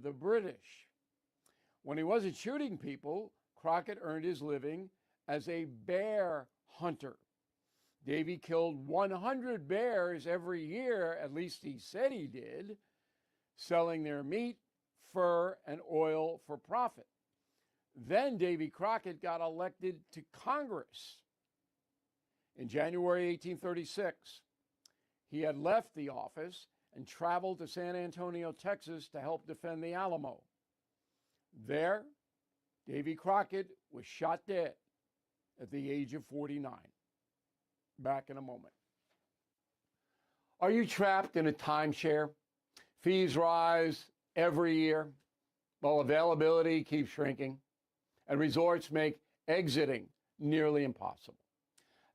the British. When he wasn't shooting people, Crockett earned his living as a bear hunter. Davy killed 100 bears every year, at least he said he did, selling their meat, fur, and oil for profit. Then Davy Crockett got elected to Congress. In January 1836, he had left the office and traveled to San Antonio, Texas to help defend the Alamo. There, Davy Crockett was shot dead at the age of 49. Back in a moment. Are you trapped in a timeshare? Fees rise every year, while availability keeps shrinking, and resorts make exiting nearly impossible.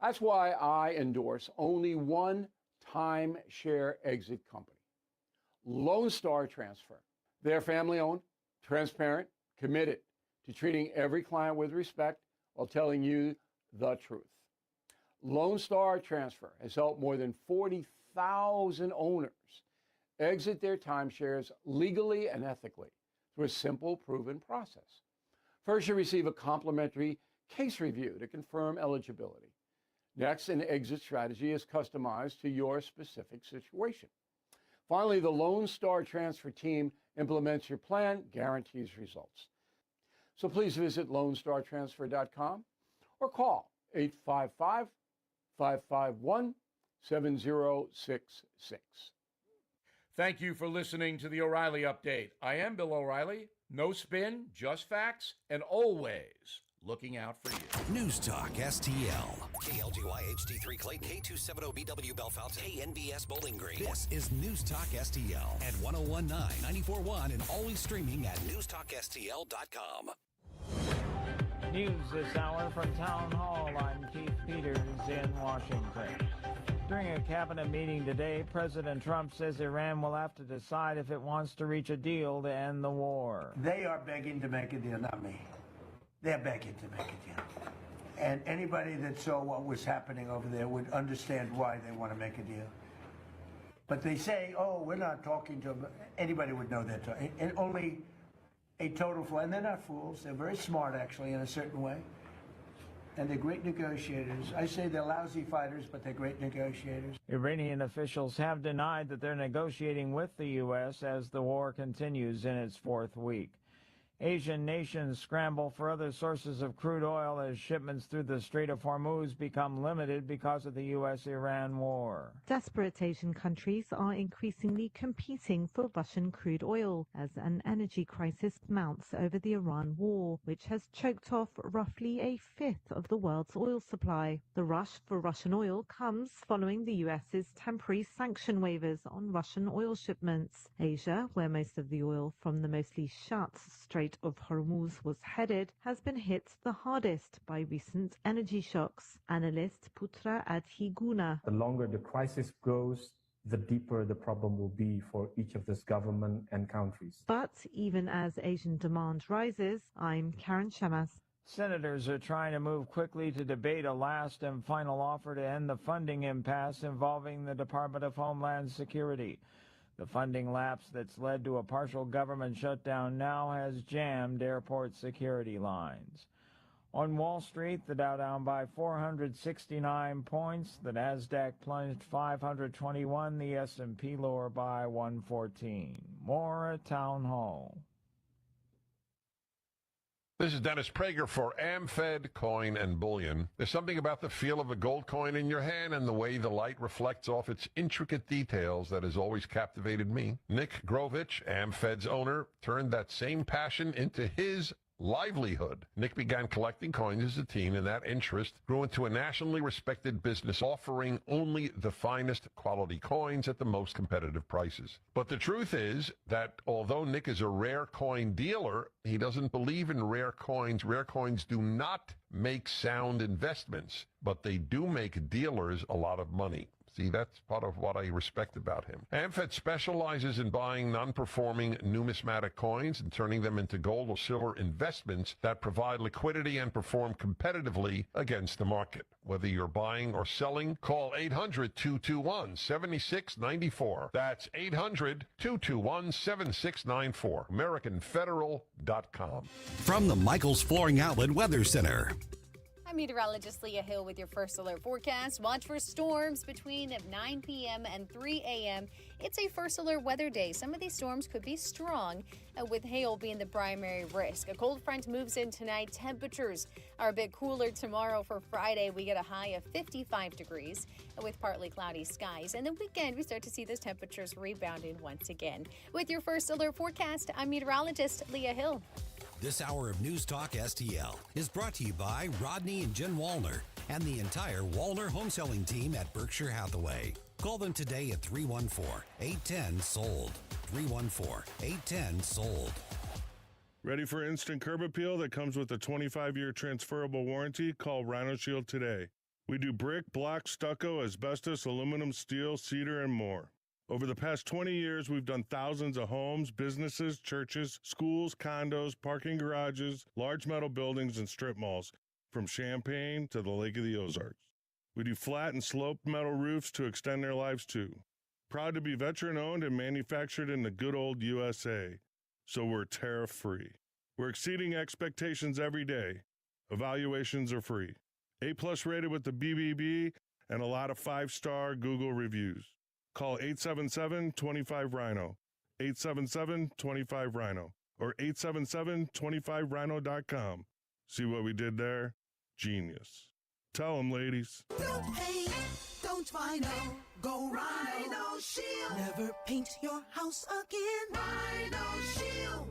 That's why I endorse only one timeshare exit company, Lone Star Transfer. They're family-owned, transparent, committed to treating every client with respect while telling you the truth. Lone Star Transfer has helped more than 40,000 owners exit their timeshares legally and ethically through a simple, proven process. First, you receive a complimentary case review to confirm eligibility. Next, an exit strategy is customized to your specific situation. Finally, the Lone Star Transfer team implements your plan, guarantees results. So please visit LoneStarTransfer.com or call 855-551-7066. Thank you for listening to the O'Reilly Update. I am Bill O'Reilly. No spin, just facts, and always looking out for you. News Talk STL. KLGY HD3 Clayton, K270BW Bellefonte, KNBS Bowling Green. This is News Talk STL at 1019, 94.1, and always streaming at newstalkstl.com. News this hour from Town Hall. I'm Keith Peters in Washington. During a cabinet meeting today, President Trump says Iran will have to decide if it wants to reach a deal to end the war. They are begging to make a deal, not me. They're begging to make a deal. And anybody that saw what was happening over there would understand why they want to make a deal. But they say, oh, we're not talking to them. Anybody would know that. And only a total fool. And they're not fools. They're very smart, actually, in a certain way. And they're great negotiators. I say they're lousy fighters, but they're great negotiators. Iranian officials have denied that they're negotiating with the U.S. as the war continues in its fourth week. Asian nations scramble for other sources of crude oil as shipments through the Strait of Hormuz become limited because of the U.S.-Iran war. Desperate Asian countries are increasingly competing for Russian crude oil as an energy crisis mounts over the Iran war, which has choked off roughly a fifth of the world's oil supply. The rush for Russian oil comes following the U.S.'s temporary sanction waivers on Russian oil shipments. Asia, where most of the oil from the mostly shut Strait of Hormuz was headed, has been hit the hardest by recent energy shocks. Analyst Putra Adhiguna. The longer the crisis goes, the deeper the problem will be for each of this government and countries. But even as Asian demand rises, I'm Karen Shamas. Senators are trying to move quickly to debate a last and final offer to end the funding impasse involving the Department of Homeland Security. The funding lapse that's led to a partial government shutdown now has jammed airport security lines. On Wall Street, the Dow down by 469 points, the Nasdaq plunged 521, the S&P lower by 114. More at Town Hall. This is Dennis Prager for AmFed Coin and Bullion. There's something about the feel of a gold coin in your hand and the way the light reflects off its intricate details that has always captivated me. Nick Grovich, AmFed's owner, turned that same passion into his livelihood. Nick began collecting coins as a teen, and that interest grew into a nationally respected business offering only the finest quality coins at the most competitive prices. But the truth is that although Nick is a rare coin dealer, he doesn't believe in rare coins. Rare coins do not make sound investments, but they do make dealers a lot of money. See, that's part of what I respect about him. AmFed specializes in buying non-performing numismatic coins and turning them into gold or silver investments that provide liquidity and perform competitively against the market. Whether you're buying or selling, call 800-221-7694. That's 800-221-7694. AmericanFederal.com. From the Michaels Flooring Outlet Weather Center. I'm meteorologist Leah Hill with your first alert forecast. Watch for storms between 9 p.m. and 3 a.m. It's a first alert weather day. Some of these storms could be strong, with hail being the primary risk. A cold front moves in tonight. Temperatures are a bit cooler tomorrow. For Friday, we get a high of 55 degrees with partly cloudy skies. And the weekend, we start to see those temperatures rebounding once again. With your first alert forecast, I'm meteorologist Leah Hill. This hour of News Talk STL is brought to you by Rodney and Jen Wallner and the entire Wallner home selling team at Berkshire Hathaway. Call them today at 314-810-SOLD. 314-810-SOLD. Ready for instant curb appeal that comes with a 25-year transferable warranty? Call Rhino Shield today. We do brick, block, stucco, asbestos, aluminum, steel, cedar, and more. Over the past 20 years, we've done thousands of homes, businesses, churches, schools, condos, parking garages, large metal buildings, and strip malls, from Champaign to the Lake of the Ozarks. We do flat and sloped metal roofs to extend their lives too. Proud to be veteran-owned and manufactured in the good old USA, so we're tariff-free. We're exceeding expectations every day. Evaluations are free. A+ rated with the BBB and a lot of 5-star Google reviews. Call 877-25-RHINO, 877-25-RHINO, or 877-25rhino.com. See what we did there? Genius. Tell them, ladies. Don't hate, don't rhino, go Rhino Shield. Never paint your house again. Rhino Shield.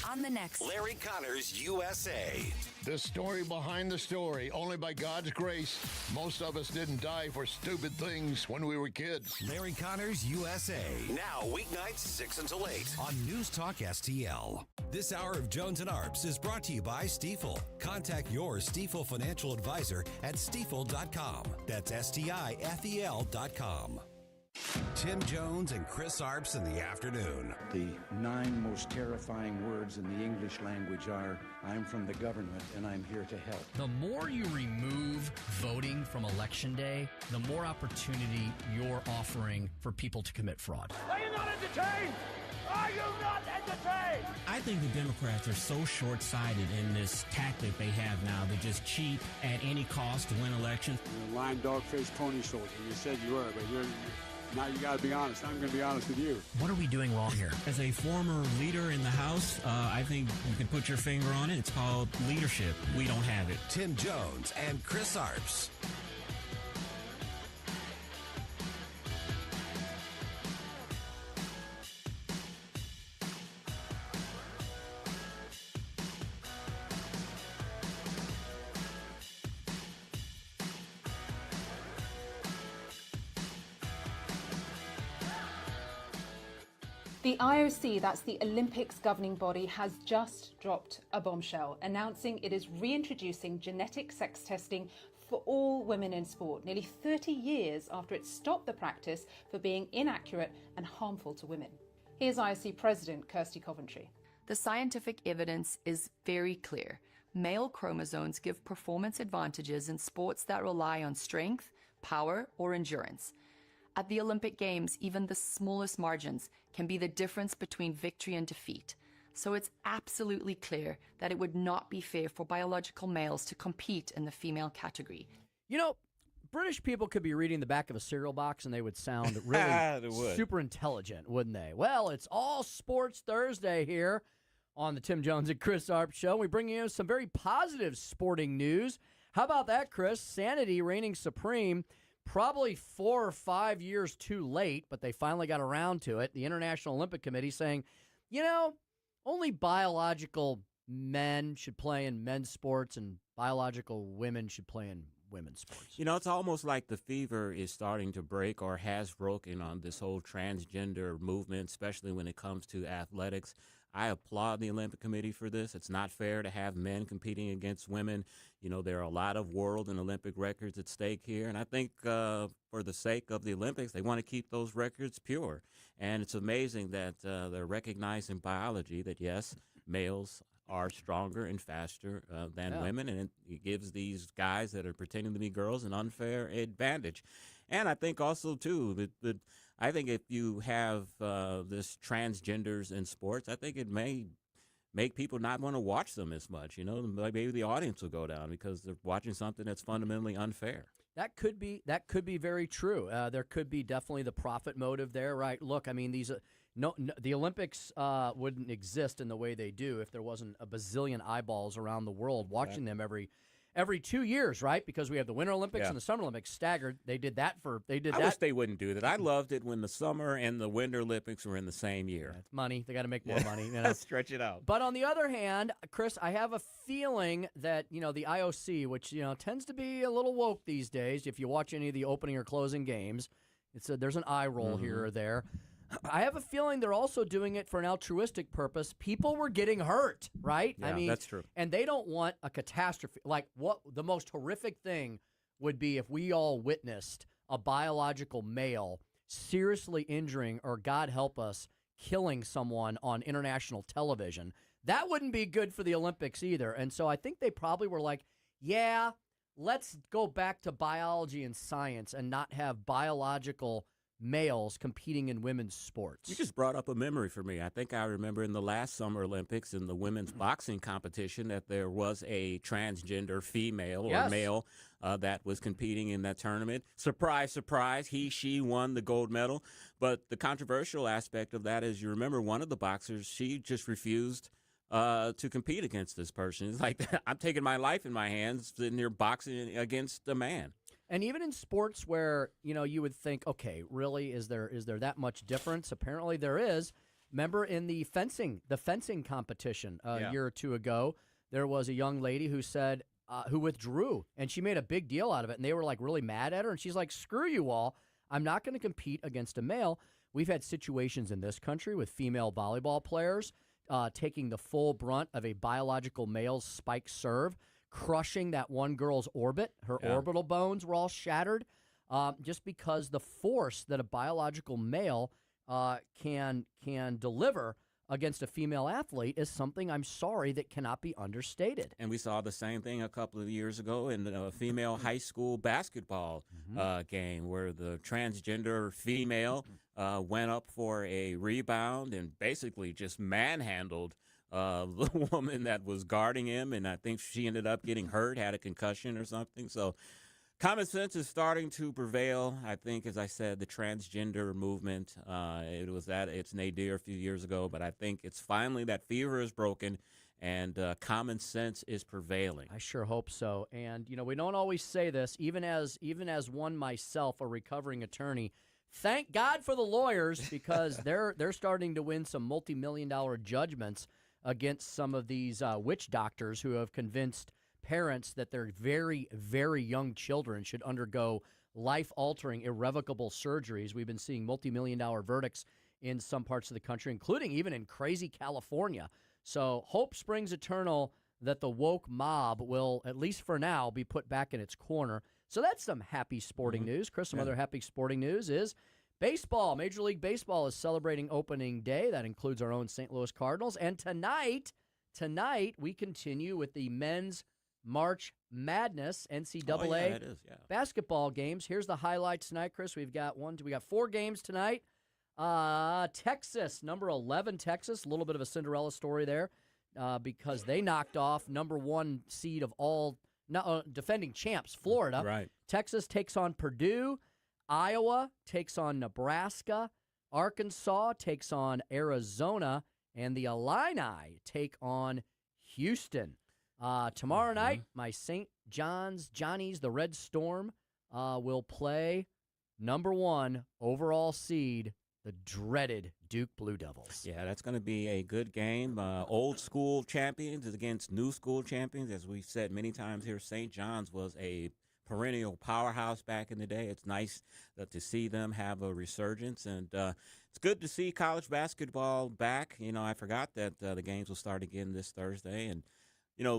On the next Larry Connors USA. The story behind the story. Only by God's grace, most of us didn't die for stupid things when we were kids. Larry Connors USA. Now weeknights 6 until 8 on News Talk STL. This hour of Jones and Arps is brought to you by Stifel. Contact your Stifel financial advisor at stifel.com. That's STIFEL.com. Tim Jones and Chris Arps in the afternoon. The 9 most terrifying words in the English language are, I'm from the government and I'm here to help. The more you remove voting from Election Day, the more opportunity you're offering for people to commit fraud. Are you not entertained? Are you not entertained? I think the Democrats are so short-sighted in this tactic they have now. They just cheat at any cost to win elections. You're a lying dog-faced pony soldier. You said you were, but now you got to be honest. I'm going to be honest with you. What are we doing wrong here? As a former leader in the House, I think you can put your finger on it. It's called leadership. We don't have it. Tim Jones and Chris Arps. The IOC, that's the Olympics governing body, has just dropped a bombshell, announcing it is reintroducing genetic sex testing for all women in sport, nearly 30 years after it stopped the practice for being inaccurate and harmful to women. Here's IOC President Kirsty Coventry. The scientific evidence is very clear. Male chromosomes give performance advantages in sports that rely on strength, power, or endurance. At the Olympic Games, even the smallest margins can be the difference between victory and defeat. So it's absolutely clear that it would not be fair for biological males to compete in the female category. You know, British people could be reading the back of a cereal box and they would sound really super intelligent, wouldn't they? Well, it's all Sports Thursday here on the Tim Jones and Chris Arps Show. We bring you some very positive sporting news. How about that, Chris? Sanity reigning supreme. Probably 4 or 5 years too late, but they finally got around to it. The International Olympic Committee saying, you know, only biological men should play in men's sports and biological women should play in women's sports. You know, it's almost like the fever is starting to break or has broken on this whole transgender movement, especially when it comes to athletics. I applaud the Olympic Committee for this. It's not fair to have men competing against women. You know, there are a lot of world and Olympic records at stake here. And I think for the sake of the Olympics, they want to keep those records pure. And it's amazing that they're recognizing biology that, yes, males are stronger and faster than women. And it gives these guys that are pretending to be girls an unfair advantage. And I think also, too, that I think if you have this transgenders in sports, I think it may make people not want to watch them as much. You know, maybe the audience will go down because they're watching something that's fundamentally unfair. That could be very true. There could be definitely the profit motive there, right? Look, I mean, the Olympics wouldn't exist in the way they do if there wasn't a bazillion eyeballs around the world watching them every 2 years, right? Because we have the Winter Olympics and the Summer Olympics staggered. They did that. I wish they wouldn't do that. I loved it when the Summer and the Winter Olympics were in the same year. It's money. They got to make more money. You know? Stretch it out. But on the other hand, Chris, I have a feeling that, you know, the IOC, which, you know, tends to be a little woke these days, if you watch any of the opening or closing games, there's an eye roll here or there. I have a feeling they're also doing it for an altruistic purpose. People were getting hurt, right? Yeah, I mean, that's true. And they don't want a catastrophe. Like, what the most horrific thing would be if we all witnessed a biological male seriously injuring or, God help us, killing someone on international television. That wouldn't be good for the Olympics either. And so I think they probably were like, yeah, let's go back to biology and science and not have biological males competing in women's sports. You just brought up a memory for me. I think I remember in the last Summer Olympics in the women's boxing competition that there was a transgender female or male that was competing in that tournament. Surprise, surprise, she won the gold medal. But the controversial aspect of that is, you remember one of the boxers, she just refused to compete against this person. It's like, I'm taking my life in my hands sitting here boxing against a man. And even in sports where, you know, you would think, okay, really, is there that much difference? Apparently there is. Remember in the fencing competition a year or two ago, there was a young lady who said, who withdrew, and she made a big deal out of it, and they were like really mad at her, and she's like, screw you all, I'm not going to compete against a male. We've had situations in this country with female volleyball players taking the full brunt of a biological male's spike serve, crushing that one girl's orbit. Her orbital bones were all shattered just because the force that a biological male can deliver against a female athlete is something, I'm sorry, that cannot be understated. And we saw the same thing a couple of years ago in the female high school basketball game where the transgender female went up for a rebound and basically just manhandled the woman that was guarding him, and I think she ended up getting hurt, had a concussion or something. So common sense is starting to prevail. I think, as I said, the transgender movement, it was at its nadir a few years ago, but I think it's finally that fever is broken and common sense is prevailing. I sure hope so. And, you know, we don't always say this, even as one myself, a recovering attorney. Thank God for the lawyers, because they're starting to win some multi-million-dollar judgments against some of these witch doctors who have convinced parents that their very, very young children should undergo life-altering, irrevocable surgeries. We've been seeing multi-million-dollar verdicts in some parts of the country, including even in crazy California. So hope springs eternal that the woke mob will, at least for now, be put back in its corner. So that's some happy sporting news. Chris, some other happy sporting news is baseball. Major League Baseball is celebrating opening day. That includes our own St. Louis Cardinals. And tonight we continue with the men's March Madness NCAA basketball games. Here's the highlights tonight, Chris. We got 4 games tonight. Texas, number 11 Texas, a little bit of a Cinderella story there because they knocked off number 1 seed of all defending champs, Florida. Right. Texas takes on Purdue. Iowa takes on Nebraska. Arkansas takes on Arizona. And the Illini take on Houston. Tomorrow night, my St. Johnny's, the Red Storm, will play number 1 overall seed, the dreaded Duke Blue Devils. Yeah, that's going to be a good game. Old school champions against new school champions. As we've said many times here, St. John's was a perennial powerhouse back in the day. It's nice to see them have a resurgence, and it's good to see college basketball back. I forgot that the games will start again this Thursday, and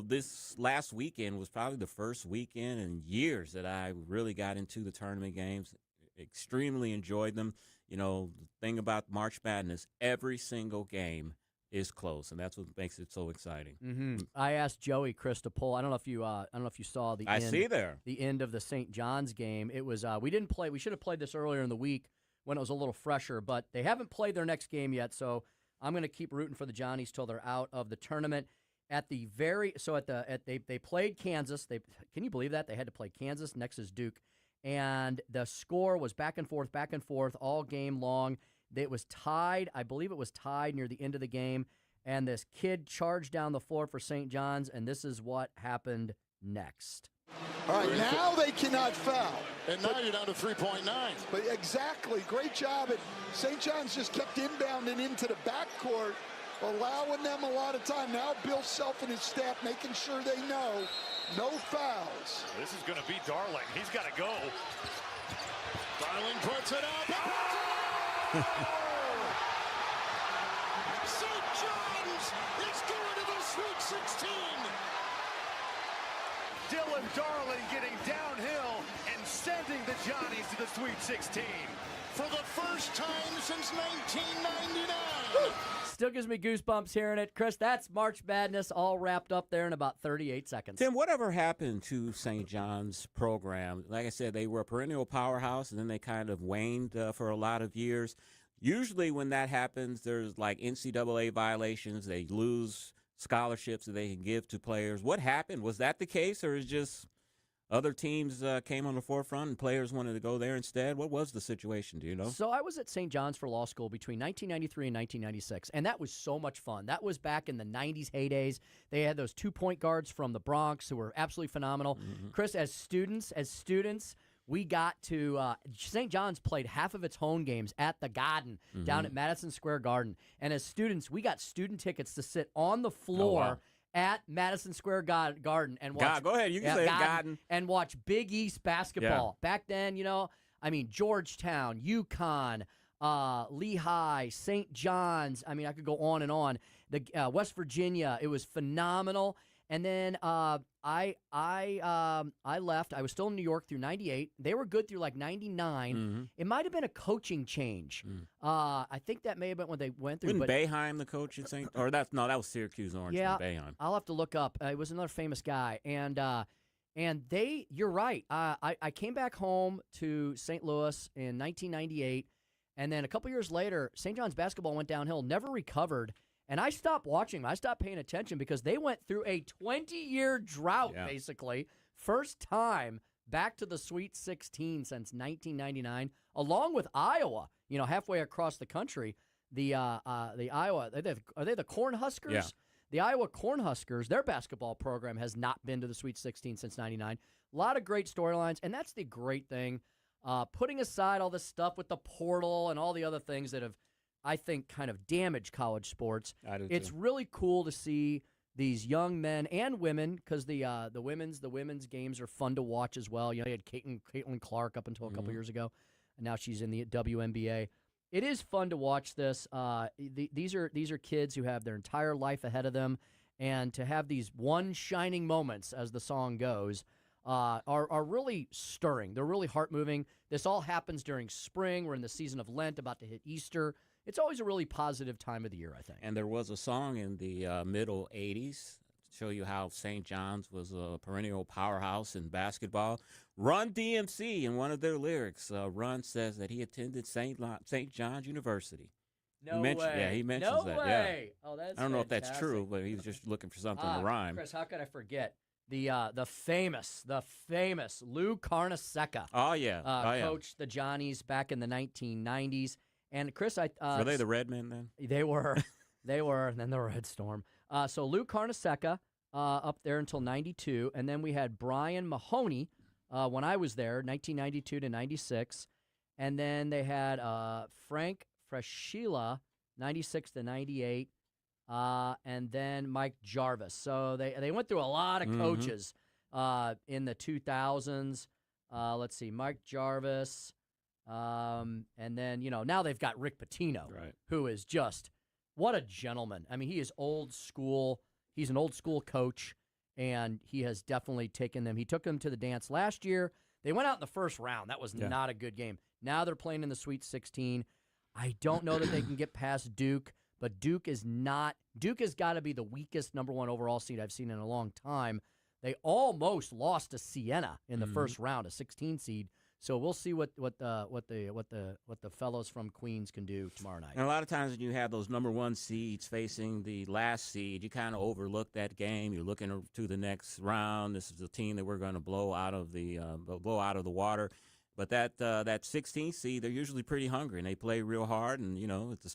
this last weekend was probably the first weekend in years that I really got into the tournament games. Extremely enjoyed them. The thing about March Madness, every single game is close, and that's what makes it so exciting. Mm-hmm. I asked Joey, Chris, to pull. I don't know if you saw the. The end of the St. John's game. It was we didn't play. We should have played this earlier in the week when it was a little fresher, but they haven't played their next game yet. So I'm going to keep rooting for the Johnnies till they're out of the tournament. They played Kansas. Can you believe that they had to play Kansas? Next is Duke. And the score was back and forth all game long. It was tied. I believe it was tied near the end of the game. And this kid charged down the floor for St. John's, and this is what happened next. All right, now they cannot foul. And now you're down to 3.9. But exactly. Great job. St. John's just kept inbounding into the backcourt, allowing them a lot of time. Now Bill Self and his staff making sure they know no fouls. This is going to be Darling. He's got to go. Darling puts it up. St. John's is going to the Sweet 16. Dylan Darling getting downhill and sending the Johnnies to the Sweet 16. For the first time since 1999. Still gives me goosebumps hearing it. Chris, that's March Madness all wrapped up there in about 38 seconds. Tim, whatever happened to St. John's program? Like I said, they were a perennial powerhouse, and then they kind of waned for a lot of years. Usually when that happens, there's like NCAA violations. They lose scholarships that they can give to players. What happened? Was that the case, or is just other teams came on the forefront and players wanted to go there instead? What was the situation? Do you know? So I was at St. John's for law school between 1993 and 1996, and that was so much fun. That was back in the 90s heydays. They had those 2-point guards from the Bronx who were absolutely phenomenal. Mm-hmm. Chris, as students, we got to St. John's played half of its home games at the Garden down at Madison Square Garden. And as students, we got student tickets to sit on the floor at Madison Square Garden and watch. Go ahead, you can say Garden. And watch Big East basketball. Yeah. Back then, Georgetown, UConn, Lehigh, St. John's. I mean, I could go on and on. The West Virginia, it was phenomenal. And then I left. I was still in New York through 98. They were good through like 99. Mm-hmm. It might have been a coaching change. I think that may have been when they went through. Wasn't Boeheim the coach at St. Or that was Syracuse Orange. Yeah, Boeheim. I'll have to look up. It was another famous guy. And you're right. I came back home to St. Louis in 1998. And then a couple years later, St. John's basketball went downhill, never recovered. And I stopped watching them. I stopped paying attention because they went through a 20-year drought, basically. First time back to the Sweet 16 since 1999, along with Iowa, halfway across the country. The Iowa, are they the Cornhuskers? Yeah. The Iowa Cornhuskers, their basketball program has not been to the Sweet 16 since 99. A lot of great storylines, and that's the great thing. Putting aside all this stuff with the portal and all the other things that have, I think, kind of damage college sports. It's really cool to see these young men and women, because the women's games are fun to watch as well. You had Caitlin Clark up until a couple years ago, and now she's in the WNBA. It is fun to watch this. These are kids who have their entire life ahead of them, and to have these one shining moments, as the song goes, are really stirring. They're really heart-moving. This all happens during spring. We're in the season of Lent, about to hit Easter. It's always a really positive time of the year, I think. And there was a song in the middle 80s to show you how St. John's was a perennial powerhouse in basketball. Run DMC, in one of their lyrics, Run says that he attended St. John's University. No way. Yeah, he mentions that. Way. Yeah. Oh, that's I don't know if that's fantastic. true, but he was just looking for something to rhyme. Chris, how could I forget? The famous Lou Carnesecca. Oh, yeah. Coached the Johnnies back in the 1990s. And Chris, were they the Red Men then? They were, and then the Red Storm. So Lou Carnesecca up there until 92, and then we had Brian Mahoney when I was there, 1992 to 96, and then they had Frank Fraschilla, 96 to 98, and then Mike Jarvis. So they went through a lot of coaches in the 2000s. Let's see, Mike Jarvis. And then, now they've got Rick Pitino, who is just, what a gentleman. I mean, he is old school. He's an old school coach, and he has definitely taken them. He took them to the dance last year. They went out in the first round. That was not a good game. Now they're playing in the Sweet 16. I don't know that they can get past Duke, but Duke has got to be the weakest number 1 overall seed I've seen in a long time. They almost lost to Siena in the first round, a 16 seed. So we'll see what the fellows from Queens can do tomorrow night. And a lot of times when you have those number 1 seeds facing the last seed, you kind of overlook that game. You're looking to the next round. This is a team that we're going to blow out of the water. But that 16th seed, they're usually pretty hungry, and they play real hard. And,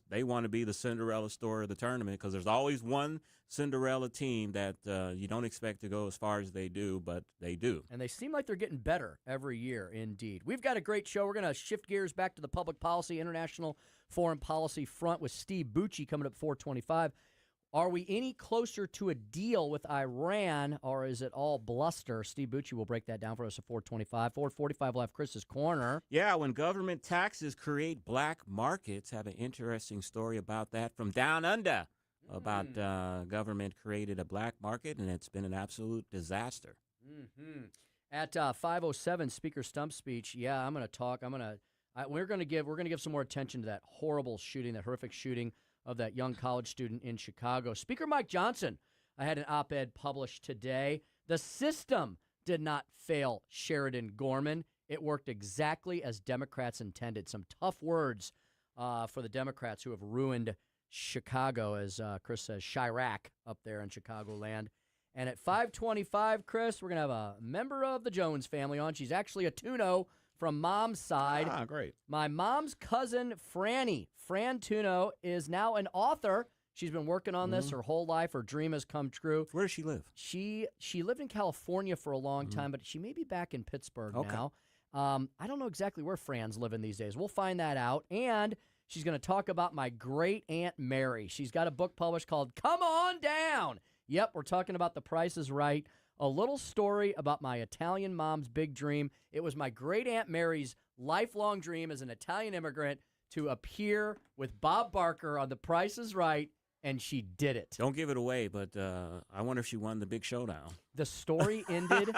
they want to be the Cinderella story of the tournament because there's always one Cinderella team that you don't expect to go as far as they do, but they do. And they seem like they're getting better every year, indeed. We've got a great show. We're going to shift gears back to the public policy, international foreign policy front with Steve Bucci coming up 425. Are we any closer to a deal with Iran, or is it all bluster? Steve Bucci will break that down for us at 425. 445 will have Chris's Corner. Yeah, when government taxes create black markets, have an interesting story about that from down under, about government created a black market, and it's been an absolute disaster. Mm-hmm. At 507, Speaker Stump Speech, I'm going to talk. We're going to give some more attention to that horrible shooting, that horrific shooting of that young college student in Chicago. Speaker Mike Johnson, I had an op-ed published today. The system did not fail Sheridan Gorman. It worked exactly as Democrats intended. Some tough words for the Democrats who have ruined Chicago, as Chris says, Chirac up there in Chicagoland. And at 525, Chris, we're going to have a member of the Jones family on. She's actually a Tunno from mom's side. Ah, great. My mom's cousin, Franny. Fran Tunno is now an author. She's been working on this her whole life. Her dream has come true. Where does she live? She lived in California for a long time, but she may be back in Pittsburgh now. I don't know exactly where Fran's living these days. We'll find that out. And she's going to talk about my great Aunt Mary. She's got a book published called Come On Down. Yep, we're talking about The Price is Right. A little story about my Italian mom's big dream. It was my great Aunt Mary's lifelong dream as an Italian immigrant to appear with Bob Barker on The Price is Right, and she did it. Don't give it away, but I wonder if she won the big showdown. The story ended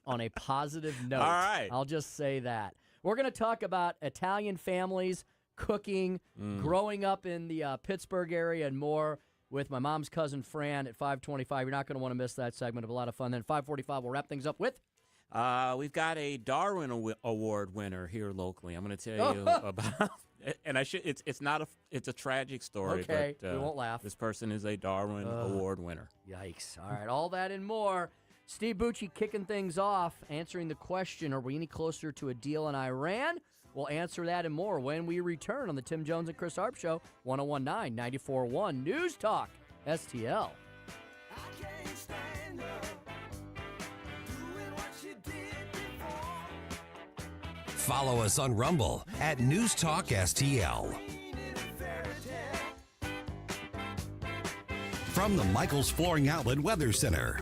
on a positive note. All right. I'll just say that. We're going to talk about Italian families, cooking, growing up in the Pittsburgh area, and more with my mom's cousin, Fran, at 525. You're not going to want to miss that segment of a lot of fun. Then 545, we'll wrap things up with. We've got a Darwin Award winner here locally. I'm going to tell you about, and it's a tragic story. Okay, but, we won't laugh. This person is a Darwin Award winner. Yikes. All right, all that and more. Steve Bucci kicking things off, answering the question, are we any closer to a deal in Iran? We'll answer that and more when we return on the Tim Jones and Chris Arps Show, 1019, 94.1 News Talk, STL. Follow us on Rumble at News Talk STL. From the Michaels Flooring Outlet Weather Center.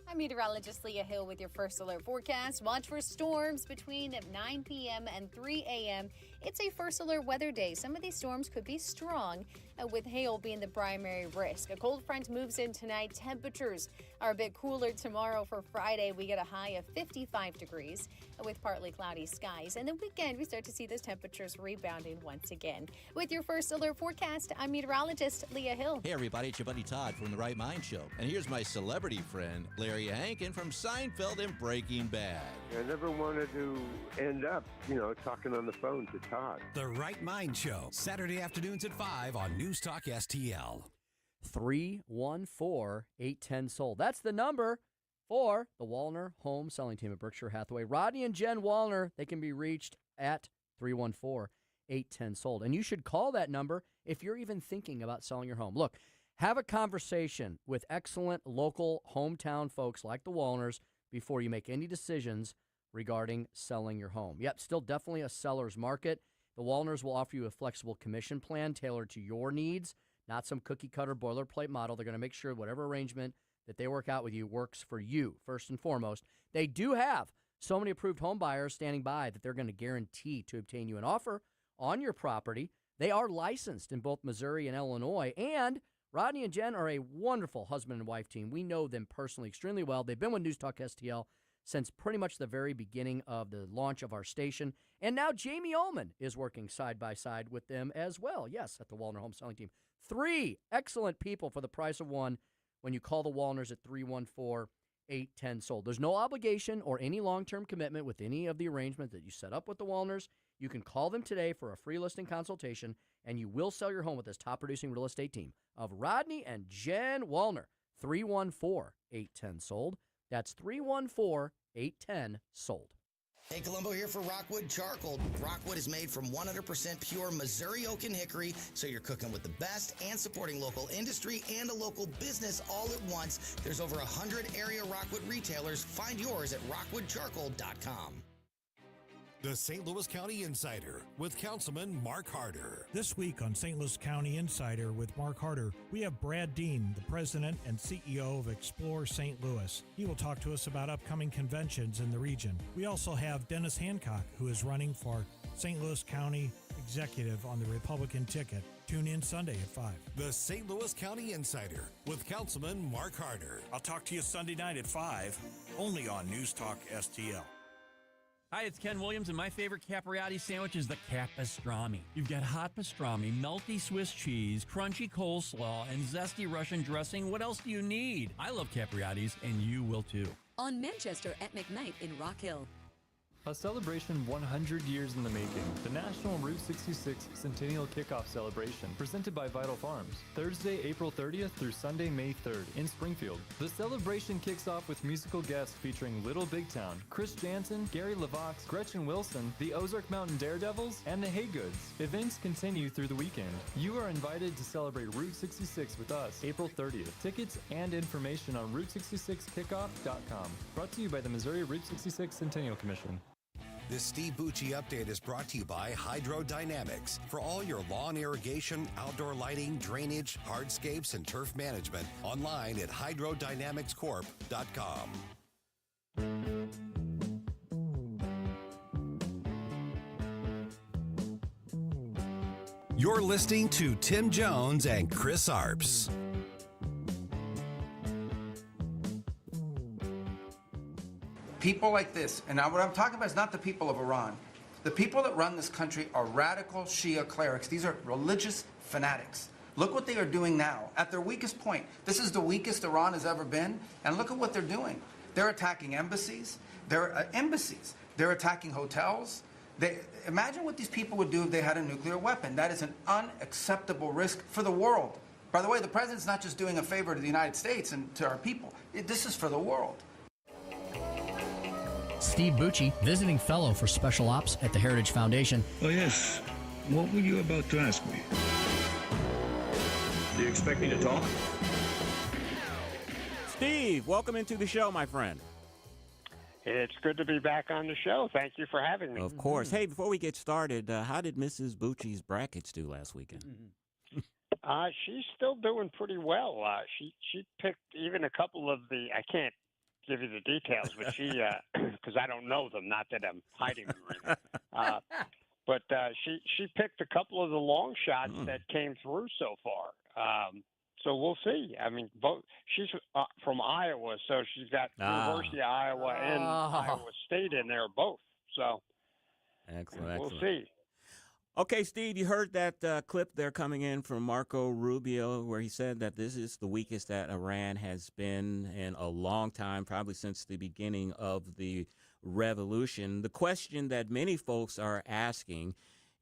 I'm meteorologist Leah Hill with your first alert forecast. Watch for storms between 9 p.m. and 3 a.m. It's a first alert weather day. Some of these storms could be strong, with hail being the primary risk. A cold front moves in tonight. Temperatures are a bit cooler tomorrow. For Friday, we get a high of 55 degrees with partly cloudy skies. And the weekend, we start to see those temperatures rebounding once again. With your first alert forecast, I'm meteorologist Leah Hill. Hey, everybody, it's your buddy Todd from The Right Mind Show. And here's my celebrity friend, Larry Hankin from Seinfeld and Breaking Bad. I never wanted to end up, talking on the phone to Todd. The Right Mind Show, Saturday afternoons at 5 on News Talk STL. 314-810 sold. That's the number for the Wallner Home Selling Team at Berkshire Hathaway. Rodney and Jen Wallner, they can be reached at 314-810 sold. And you should call that number if you're even thinking about selling your home. Look, have a conversation with excellent local hometown folks like the Wallners before you make any decisions regarding selling your home. Yep, still definitely a seller's market. The Wallners will offer you a flexible commission plan tailored to your needs, not some cookie-cutter boilerplate model. They're going to make sure whatever arrangement that they work out with you works for you, first and foremost. They do have So many approved home buyers standing by that they're going to guarantee to obtain you an offer on your property. They are licensed in both Missouri and Illinois, and Rodney and Jen are a wonderful husband and wife team. We know them personally extremely well. They've been with News Talk STL since pretty much the very beginning of the launch of our station. And now Jamie Ullman is working side by side with them as well. Yes, at the Wallner Home Selling Team. 3 excellent people for the price of one when you call the Wallners at 314-810-SOLD. There's no obligation or any long-term commitment with any of the arrangements that you set up with the Wallners. You can call them today for a free listing consultation, and you will sell your home with this top-producing real estate team of Rodney and Jen Wallner. 314-810-SOLD. That's 314-810-SOLD. Hey, Columbo here for Rockwood Charcoal. Rockwood is made from 100% pure Missouri oak and hickory, so you're cooking with the best and supporting local industry and a local business all at once. There's over 100 area Rockwood retailers. Find yours at rockwoodcharcoal.com. The St. Louis County Insider with Councilman Mark Harder. This week on St. Louis County Insider with Mark Harder, we have Brad Dean, the president and CEO of Explore St. Louis. He will talk to us about upcoming conventions in the region. We also have Dennis Hancock, who is running for St. Louis County Executive on the Republican ticket. Tune in Sunday at 5. The St. Louis County Insider with Councilman Mark Harder. I'll talk to you Sunday night at 5, only on News Talk STL. Hi, it's Ken Williams, and my favorite Capriati sandwich is the Capistrami. You've got hot pastrami, melty Swiss cheese, crunchy coleslaw, and zesty Russian dressing. What else do you need? I love Capriati's, and you will too. On Manchester at McKnight in Rock Hill. A celebration 100 years in the making. The National Route 66 Centennial Kickoff Celebration, presented by Vital Farms. Thursday, April 30th through Sunday, May 3rd in Springfield. The celebration kicks off with musical guests featuring Little Big Town, Chris Jansen, Gary LaVox, Gretchen Wilson, the Ozark Mountain Daredevils, and the Haygoods. Events continue through the weekend. You are invited to celebrate Route 66 with us April 30th. Tickets and information on Route66Kickoff.com. Brought to you by the Missouri Route 66 Centennial Commission. This Steve Bucci update is brought to you by Hydrodynamics. For all your lawn irrigation, outdoor lighting, drainage, hardscapes, and turf management, online at hydrodynamicscorp.com. You're listening to Tim Jones and Chris Arps. People like this, and now what I'm talking about is not the people of Iran. The people that run this country are radical Shia clerics. These are religious fanatics. Look what they are doing now. At their weakest point, this is the weakest Iran has ever been, and look at what they're doing. They're attacking embassies. They're attacking hotels. Imagine what these people would do if they had a nuclear weapon. That is an unacceptable risk for the world. By the way, the president's not just doing a favor to the United States and to our people. This is for the world. Steve Bucci, visiting fellow for Special Ops at the Heritage Foundation. Oh, yes. What were you about to ask me? Do you expect me to talk? Steve, welcome into the show, my friend. It's good to be back on the show. Thank you for having me. Of course. Hey, before we get started, how did Mrs. Bucci's brackets do last weekend? She's still doing pretty well. She picked even a couple of the, I can't give you the details, but she, because I don't know them, not that I'm hiding them or anything. But she picked a couple of the long shots that came through so far. So we'll see. I mean, she's from Iowa, so she's got University of Iowa and Iowa State in there both. So excellent. We'll see. Okay, Steve, you heard that clip there coming in from Marco Rubio where he said that this is the weakest that Iran has been in a long time, probably since the beginning of the revolution. The question that many folks are asking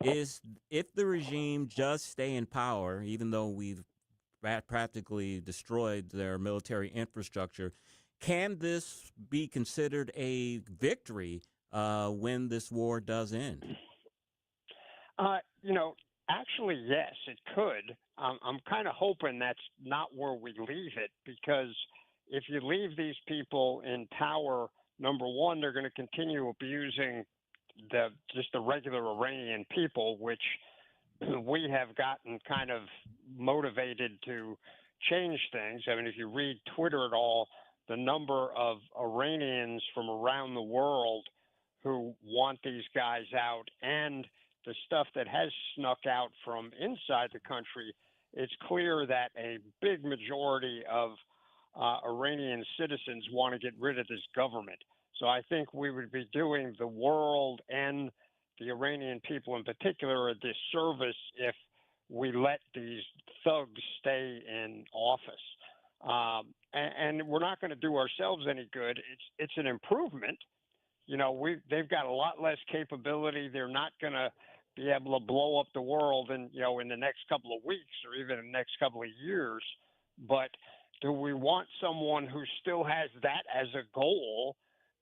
is if the regime does stay in power, even though we've practically destroyed their military infrastructure, can this be considered a victory when this war does end? Actually, yes, it could. I'm kind of hoping that's not where we leave it, because if you leave these people in power, number one, they're going to continue abusing just the regular Iranian people, which we have gotten kind of motivated to change things. I mean, if you read Twitter at all, the number of Iranians from around the world who want these guys out and the stuff that has snuck out from inside the country, it's clear that a big majority of Iranian citizens want to get rid of this government. So I think we would be doing the world and the Iranian people in particular a disservice if we let these thugs stay in office. And we're not going to do ourselves any good. It's an improvement. You know, they've got a lot less capability. They're not going to be able to blow up the world in the next couple of weeks or even in the next couple of years. But do we want someone who still has that as a goal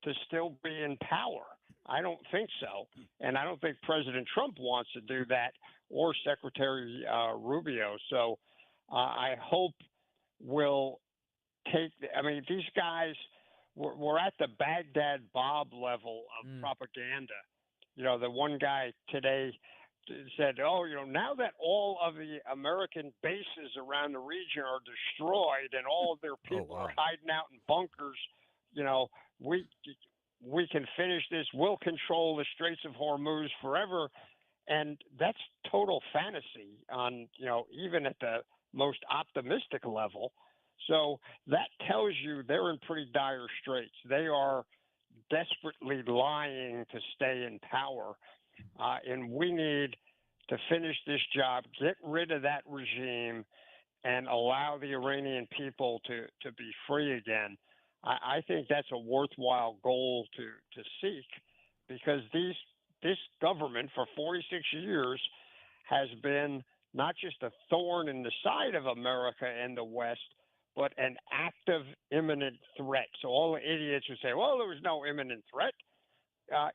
to still be in power? I don't think so. And I don't think President Trump wants to do that or Secretary Rubio. So I hope we'll take – I mean, these guys we're at the Baghdad Bob level of propaganda. You know, the one guy today said, now that all of the American bases around the region are destroyed and all of their people are hiding out in bunkers, we can finish this. We'll control the Straits of Hormuz forever. And that's total fantasy on, even at the most optimistic level. So that tells you they're in pretty dire straits. They are desperately lying to stay in power. And we need to finish this job, get rid of that regime, and allow the Iranian people to be free again. I think that's a worthwhile goal to seek, because this government for 46 years has been not just a thorn in the side of America and the West, but an active imminent threat. So all the idiots who say, well, there was no imminent threat.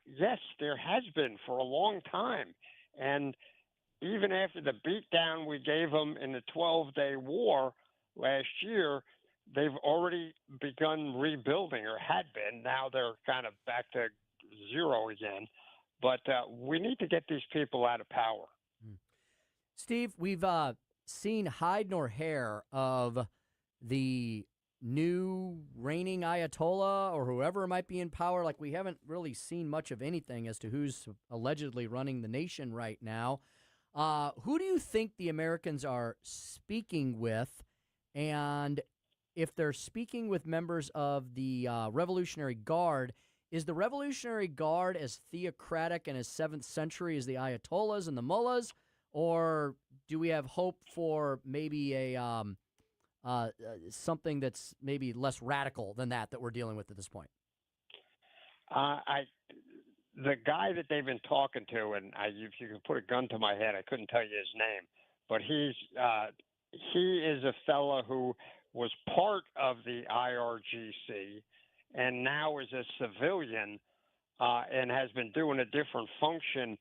Yes, there has been for a long time. And even after the beatdown we gave them in the 12-day war last year, they've already begun rebuilding, or had been. Now they're kind of back to zero again. But we need to get these people out of power. Steve, we've seen hide nor hair of the new reigning Ayatollah or whoever might be in power. Like, we haven't really seen much of anything as to who's allegedly running the nation right now. Who do you think the Americans are speaking with? And if they're speaking with members of the Revolutionary Guard, is the Revolutionary Guard as theocratic and as 7th century as the Ayatollahs and the mullahs? Or do we have hope for maybe a something that's maybe less radical than that we're dealing with at this point? The guy that they've been talking to, and if you could put a gun to my head, I couldn't tell you his name, but he is a fellow who was part of the IRGC and now is a civilian and has been doing a different function.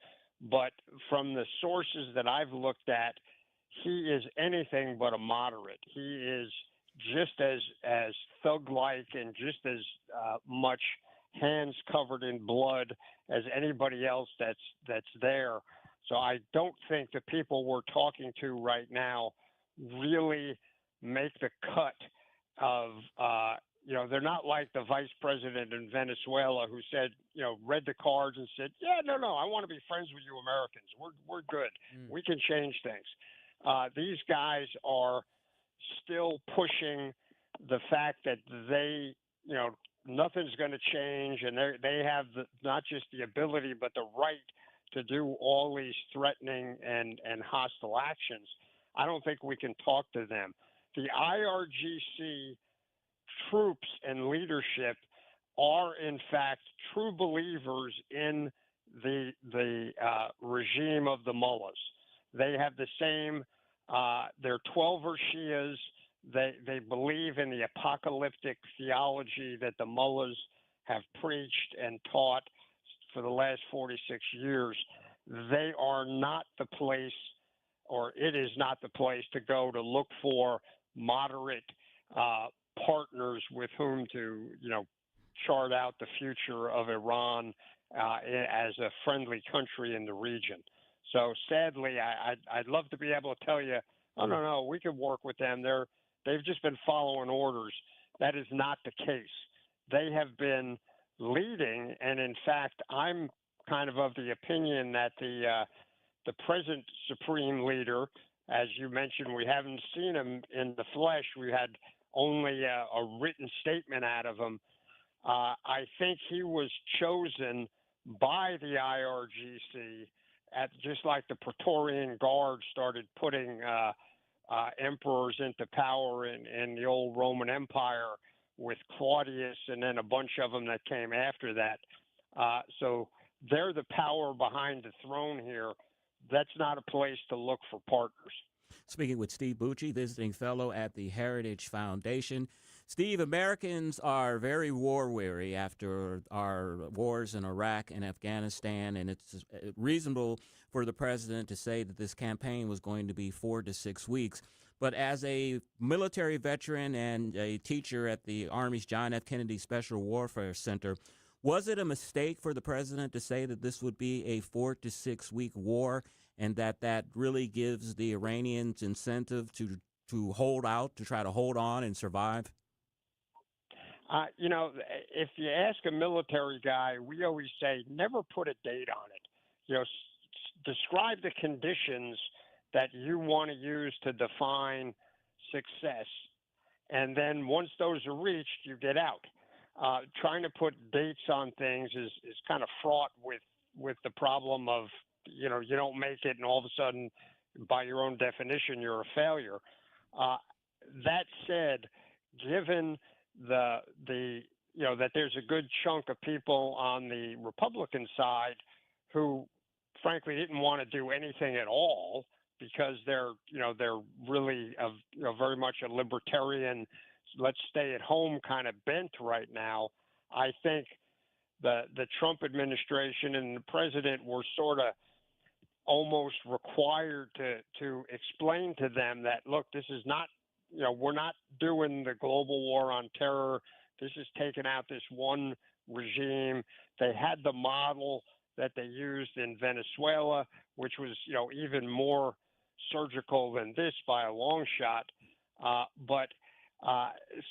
But from the sources that I've looked at, he is anything but a moderate. He is just as thug-like and just as much hands covered in blood as anybody else that's there. So I don't think the people we're talking to right now really make the cut of, they're not like the vice president in Venezuela who said, read the cards and said, no, I want to be friends with you Americans. We're good. We can change things. These guys are still pushing the fact that they, nothing's going to change, and they have not just the ability but the right to do all these threatening and hostile actions. I don't think we can talk to them. The IRGC troops and leadership are, in fact, true believers in the regime of the mullahs. They have the same. They're 12er Shias. They believe in the apocalyptic theology that the mullahs have preached and taught for the last 46 years. They are not the place, or it is not the place to go to look for moderate partners with whom to, chart out the future of Iran as a friendly country in the region. So sadly, I'd love to be able to tell you, oh, no, we could work with them. They've just been following orders. that is not the case. They have been leading, and in fact, I'm kind of the opinion that the present supreme leader, as you mentioned, we haven't seen him in the flesh. We had only a written statement out of him. I think he was chosen by the IRGC at just like the Praetorian Guard started putting emperors into power in the old Roman Empire with Claudius and then a bunch of them that came after that. So they're the power behind the throne here. That's not a place to look for partners. Speaking with Steve Bucci, visiting fellow at the Heritage Foundation. Steve, Americans are very war-weary after our wars in Iraq and Afghanistan, and it's reasonable for the president to say that this campaign was going to be 4 to 6 weeks. But as a military veteran and a teacher at the Army's John F. Kennedy Special Warfare Center, was it a mistake for the president to say that this would be a 4 to 6 week war, and that really gives the Iranians incentive to hold out, to try to hold on and survive? If you ask a military guy, we always say never put a date on it. Describe the conditions that you want to use to define success. And then once those are reached, you get out. Trying to put dates on things is kind of fraught with the problem of, you don't make it and all of a sudden, by your own definition, you're a failure. That said, given that there's a good chunk of people on the Republican side who frankly didn't want to do anything at all because they're really very much a libertarian, let's stay at home kind of bent right now. I think the Trump administration and the president were sort of almost required to explain to them that, look, this is not, we're not doing the global war on terror. This is taking out this one regime. They had the model that they used in Venezuela, which was, even more surgical than this by a long shot.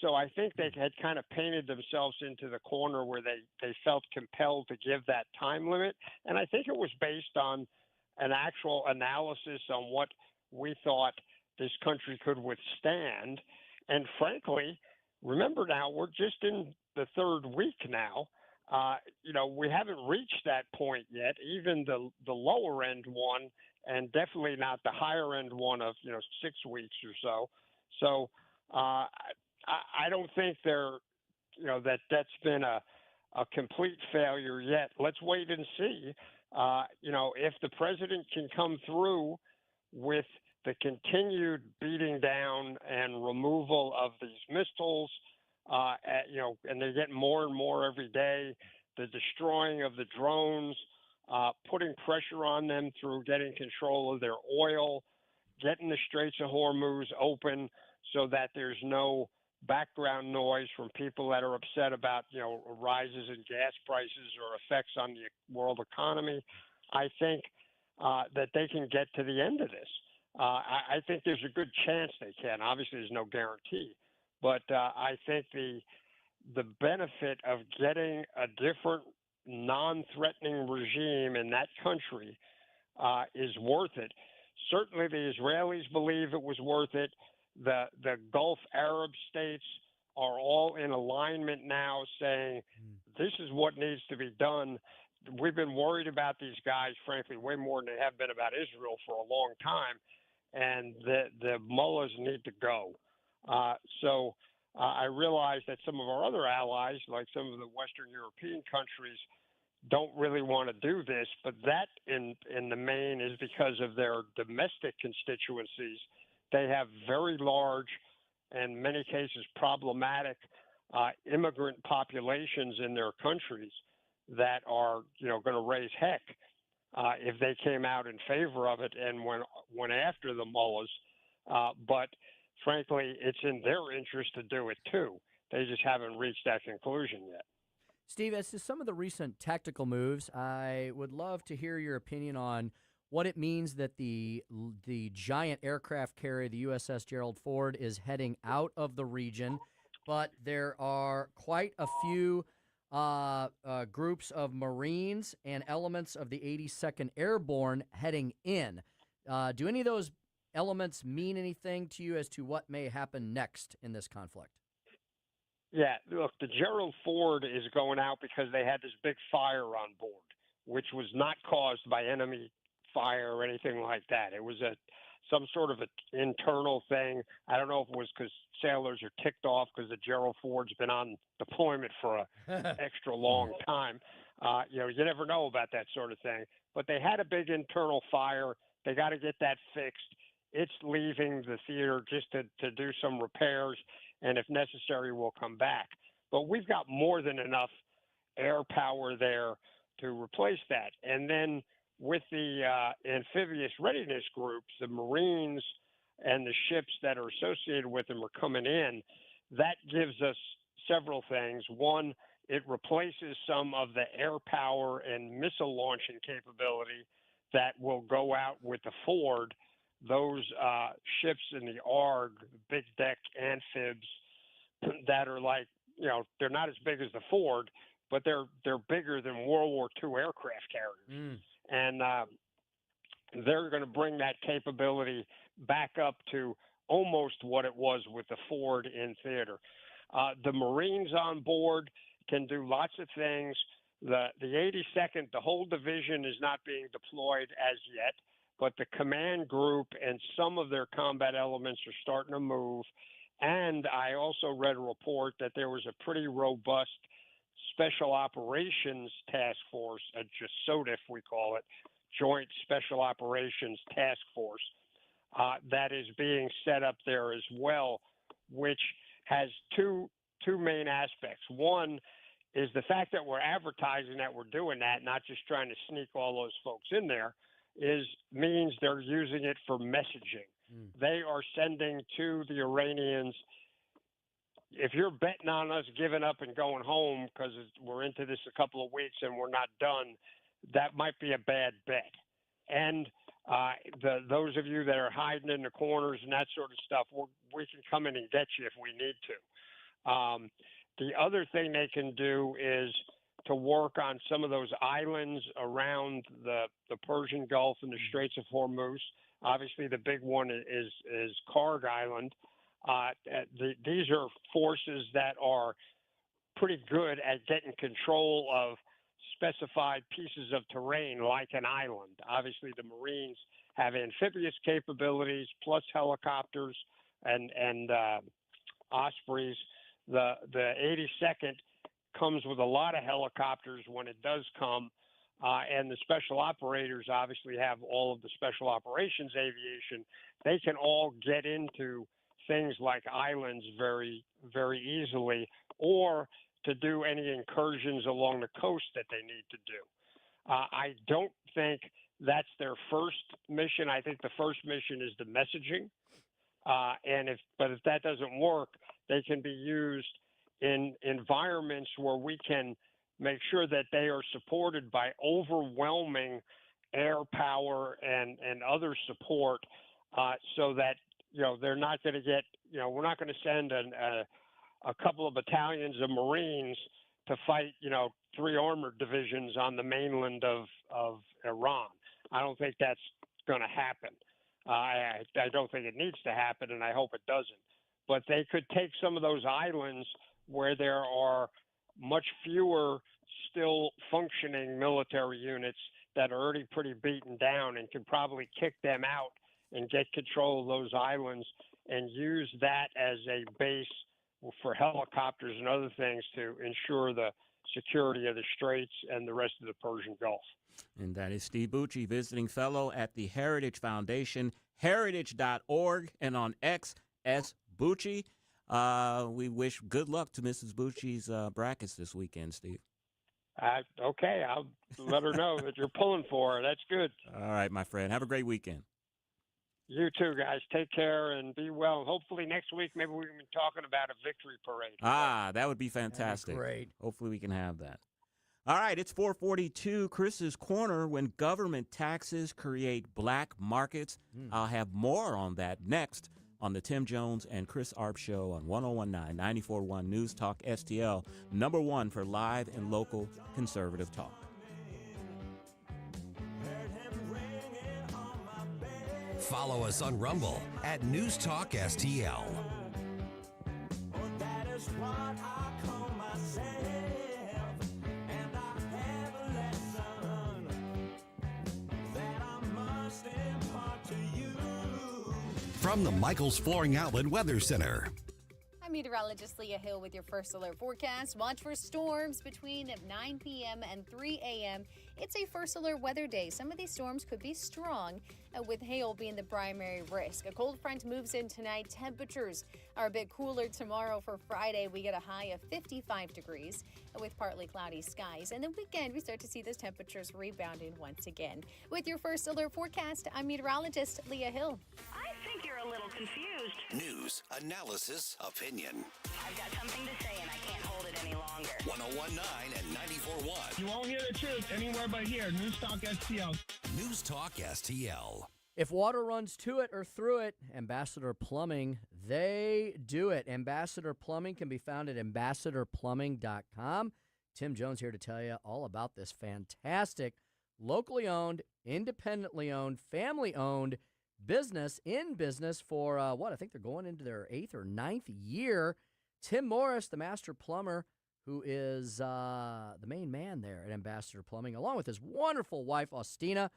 So I think they had kind of painted themselves into the corner where they felt compelled to give that time limit. And I think it was based on an actual analysis on what we thought this country could withstand. And frankly, remember now, we're just in the third week now. We haven't reached that point yet, even the lower end one, and definitely not the higher end one of, 6 weeks or so. So I don't think that's been a complete failure yet. Let's wait and see. If the president can come through with the continued beating down and removal of these missiles, and they're getting more and more every day, the destroying of the drones, putting pressure on them through getting control of their oil, getting the Straits of Hormuz open so that there's no background noise from people that are upset about, rises in gas prices or effects on the world economy. I think that they can get to the end of this. I think there's a good chance they can. Obviously, there's no guarantee. But I think the benefit of getting a different non-threatening regime in that country is worth it. Certainly the Israelis believe it was worth it. The Gulf Arab states are all in alignment now saying this is what needs to be done. We've been worried about these guys, frankly, way more than they have been about Israel for a long time. And the mullahs need to go. So I realize that some of our other allies, like some of the Western European countries, don't really want to do this. But that, in the main, is because of their domestic constituencies. They have very large and, in many cases, problematic immigrant populations in their countries that are, going to raise heck if they came out in favor of it and went after the mullahs. But frankly, it's in their interest to do it too. They just haven't reached that conclusion yet. Steve, as to some of the recent tactical moves, I would love to hear your opinion on what it means that the giant aircraft carrier, the USS Gerald Ford, is heading out of the region. but there are quite a few groups of Marines and elements of the 82nd Airborne heading in. Do any of those elements mean anything to you as to what may happen next in this conflict? Yeah, look, the Gerald Ford is going out because they had this big fire on board, which was not caused by enemy fire or anything like that. It was some sort of an internal thing. I don't know if it was because sailors are ticked off because the Gerald Ford's been on deployment for an extra long time. You never know about that sort of thing. But they had a big internal fire. They got to get that fixed. It's leaving the theater just to do some repairs, and if necessary, we'll come back. But we've got more than enough air power there to replace that. And then with the amphibious readiness groups, the Marines and the ships that are associated with them are coming in. That gives us several things. One, it replaces some of the air power and missile launching capability that will go out with the Ford. Those ships in the ARG, big deck amphibs, that are like, they're not as big as the Ford, but they're bigger than World War II aircraft carriers. And they're going to bring that capability back up to almost what it was with the Ford in theater. The Marines on board can do lots of things. The 82nd, the whole division is not being deployed as yet, but the command group and some of their combat elements are starting to move. And I also read a report that there was a pretty robust Special Operations Task Force, a JSOTF we call it, Joint Special Operations Task Force, that is being set up there as well, which has two main aspects. One is the fact that we're advertising that we're doing that, not just trying to sneak all those folks in there, means they're using it for messaging. They are sending to the Iranians, if you're betting on us giving up and going home because we're into this a couple of weeks and we're not done, that might be a bad bet. And those of you that are hiding in the corners and that sort of stuff, we can come in and get you if we need to. The other thing they can do is to work on some of those islands around the Persian Gulf and the Straits of Hormuz. Obviously, the big one is Karg Island. These are forces that are pretty good at getting control of specified pieces of terrain like an island. Obviously, the Marines have amphibious capabilities plus helicopters and Ospreys. The 82nd comes with a lot of helicopters when it does come, and the special operators obviously have all of the special operations aviation. They can all get into things like islands very, very easily, or to do any incursions along the coast that they need to do. I don't think that's their first mission. I think the first mission is the messaging. But if that doesn't work, they can be used in environments where we can make sure that they are supported by overwhelming air power and other support, so that they're not going to get, we're not going to send a couple of battalions of Marines to fight, 3 armored divisions on the mainland of Iran. I don't think that's going to happen. I don't think it needs to happen, and I hope it doesn't. But they could take some of those islands where there are much fewer still functioning military units that are already pretty beaten down, and can probably kick them out and get control of those islands and use that as a base for helicopters and other things to ensure the security of the Straits and the rest of the Persian Gulf. And that is Steve Bucci, visiting fellow at the Heritage Foundation, heritage.org, and on X, S. Bucci. We wish good luck to Mrs. Bucci's brackets this weekend, Steve. Okay, I'll let her know that you're pulling for her. That's good. All right, my friend. Have a great weekend. You too, guys. Take care and be well. Hopefully next week, maybe we can be talking about a victory parade. That would be fantastic. Great. Hopefully we can have that. All right, it's 4:42. Chris's Corner, when government taxes create black markets. I'll have more on that next on the Tim Jones and Chris Arps Show on 1019 94.1 News Talk STL, number one for live and local conservative talk. Follow us on Rumble at News Talk STL. From the Michaels Flooring Outlet Weather Center. I'm meteorologist Leah Hill with your first alert forecast. Watch for storms between 9 p.m. and 3 a.m. It's a first alert weather day. Some of these storms could be strong, with hail being the primary risk. A cold front moves in tonight. Temperatures are a bit cooler tomorrow. For Friday, we get a high of 55 degrees with partly cloudy skies. And the weekend, we start to see those temperatures rebounding once again. With your first alert forecast, I'm meteorologist Leah Hill. I think you're a little confused. News, analysis, opinion. I've got something to say and I can't hold it any longer. 1019 and 94.1. You won't hear the truth anywhere but here. News Talk STL. News Talk STL. If water runs to it or through it, Ambassador Plumbing, they do it. Ambassador Plumbing can be found at ambassadorplumbing.com. Tim Jones here to tell you all about this fantastic, locally owned, independently owned, family-owned business in business for, I think they're going into their 8th or 9th year. Tim Morris, the master plumber, who is the main man there at Ambassador Plumbing, along with his wonderful wife, Austina,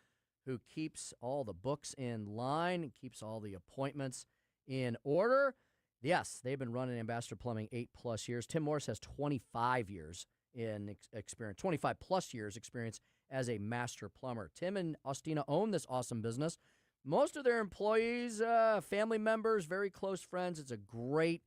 who keeps all the books in line and keeps all the appointments in order. Yes, they've been running Ambassador Plumbing 8+ years. Tim Morris has 25 years in experience, 25+ years experience as a master plumber. Tim and Austina own this awesome business. Most of their employees, family members, very close friends. It's a great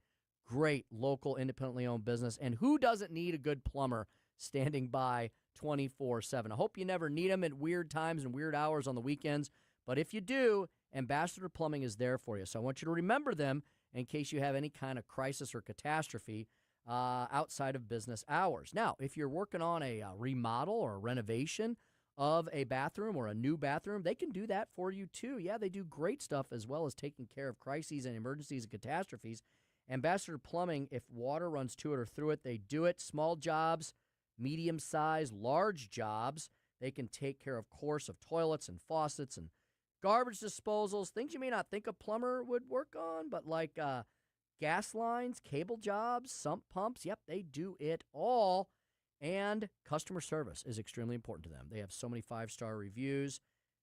local, independently owned business. And who doesn't need a good plumber standing by 24/7? I hope you never need them at weird times and weird hours on the weekends. But if you do, Ambassador Plumbing is there for you. So I want you to remember them in case you have any kind of crisis or catastrophe outside of business hours. Now, if you're working on a remodel or a renovation of a bathroom or a new bathroom, they can do that for you too. Yeah, they do great stuff as well as taking care of crises and emergencies and catastrophes. Ambassador Plumbing, if water runs to it or through it, they do it. Small jobs, medium-sized, large jobs. They can take care, of course, of toilets and faucets and garbage disposals, things you may not think a plumber would work on, but like gas lines, cable jobs, sump pumps. Yep, they do it all. And customer service is extremely important to them. They have so many 5-star reviews.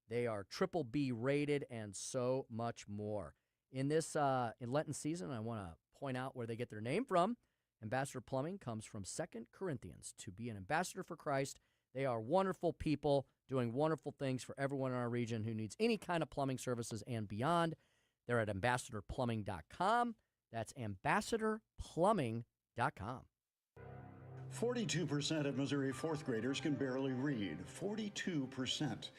They are BBB rated and so much more. In this in Lenten season, I want to point out where they get their name from. Ambassador Plumbing comes from 2 Corinthians. To be an ambassador for Christ, they are wonderful people doing wonderful things for everyone in our region who needs any kind of plumbing services and beyond. They're at ambassadorplumbing.com. That's ambassadorplumbing.com. 42% of Missouri fourth graders can barely read. 42%.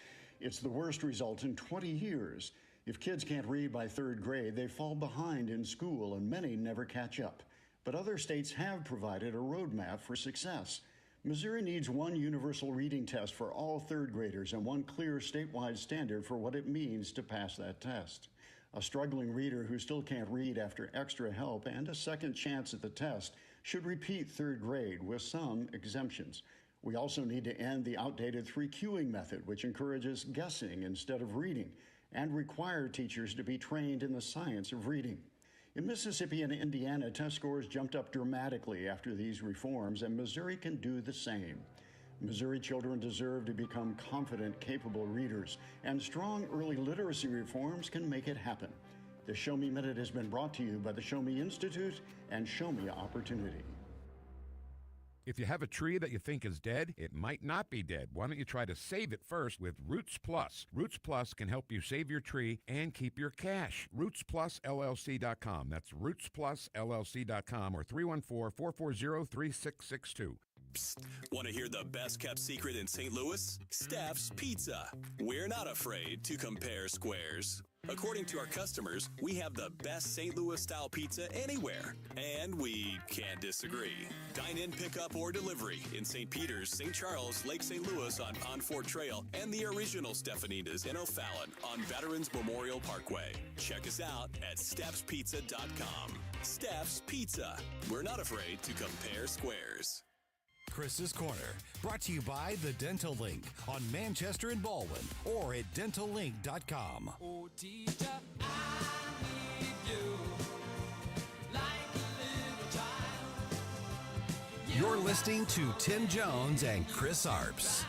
It's the worst result in 20 years. If kids can't read by 3rd grade, they fall behind in school, and many never catch up. But other states have provided a roadmap for success. Missouri needs one universal reading test for all 3rd graders and one clear statewide standard for what it means to pass that test. A struggling reader who still can't read after extra help and a second chance at the test should repeat 3rd grade with some exemptions. We also need to end the outdated 3Qing method, which encourages guessing instead of reading, and require teachers to be trained in the science of reading. In Mississippi and Indiana, test scores jumped up dramatically after these reforms, and Missouri can do the same. Missouri children deserve to become confident, capable readers, and strong early literacy reforms can make it happen. The Show Me Minute has been brought to you by the Show Me Institute and Show Me Opportunity. If you have a tree that you think is dead, it might not be dead. Why don't you try to save it first with Roots Plus? Roots Plus can help you save your tree and keep your cash. RootsPlusLLC.com. That's RootsPlusLLC.com or 314-440-3662. Psst. Want to hear the best kept secret in St. Louis? Staff's Pizza. We're not afraid to compare squares. According to our customers, we have the best St. Louis style pizza anywhere. And we can't disagree. Dine in, pick up, or delivery in St. Peters, St. Charles, Lake St. Louis on Fort Trail, and the original Stefanina's in O'Fallon on Veterans Memorial Parkway. Check us out at steffspizza.com. Steff's Pizza. We're not afraid to compare squares. Chris's Corner, brought to you by The Dental Link on Manchester and Baldwin or at dentallink.com. Oh, teacher, I need you like a little child. You're listening to Tim Jones and Chris Arps.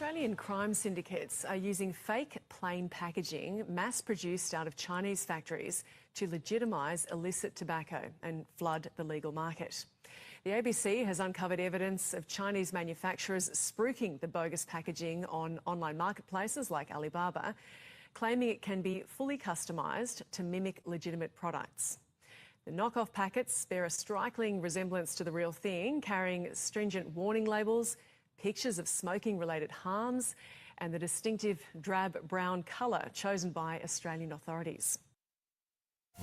Australian crime syndicates are using fake plain packaging mass-produced out of Chinese factories to legitimise illicit tobacco and flood the legal market. The ABC has uncovered evidence of Chinese manufacturers spruiking the bogus packaging on online marketplaces like Alibaba, claiming it can be fully customised to mimic legitimate products. The knockoff packets bear a striking resemblance to the real thing, carrying stringent warning labels, pictures of smoking-related harms, and the distinctive drab brown colour chosen by Australian authorities.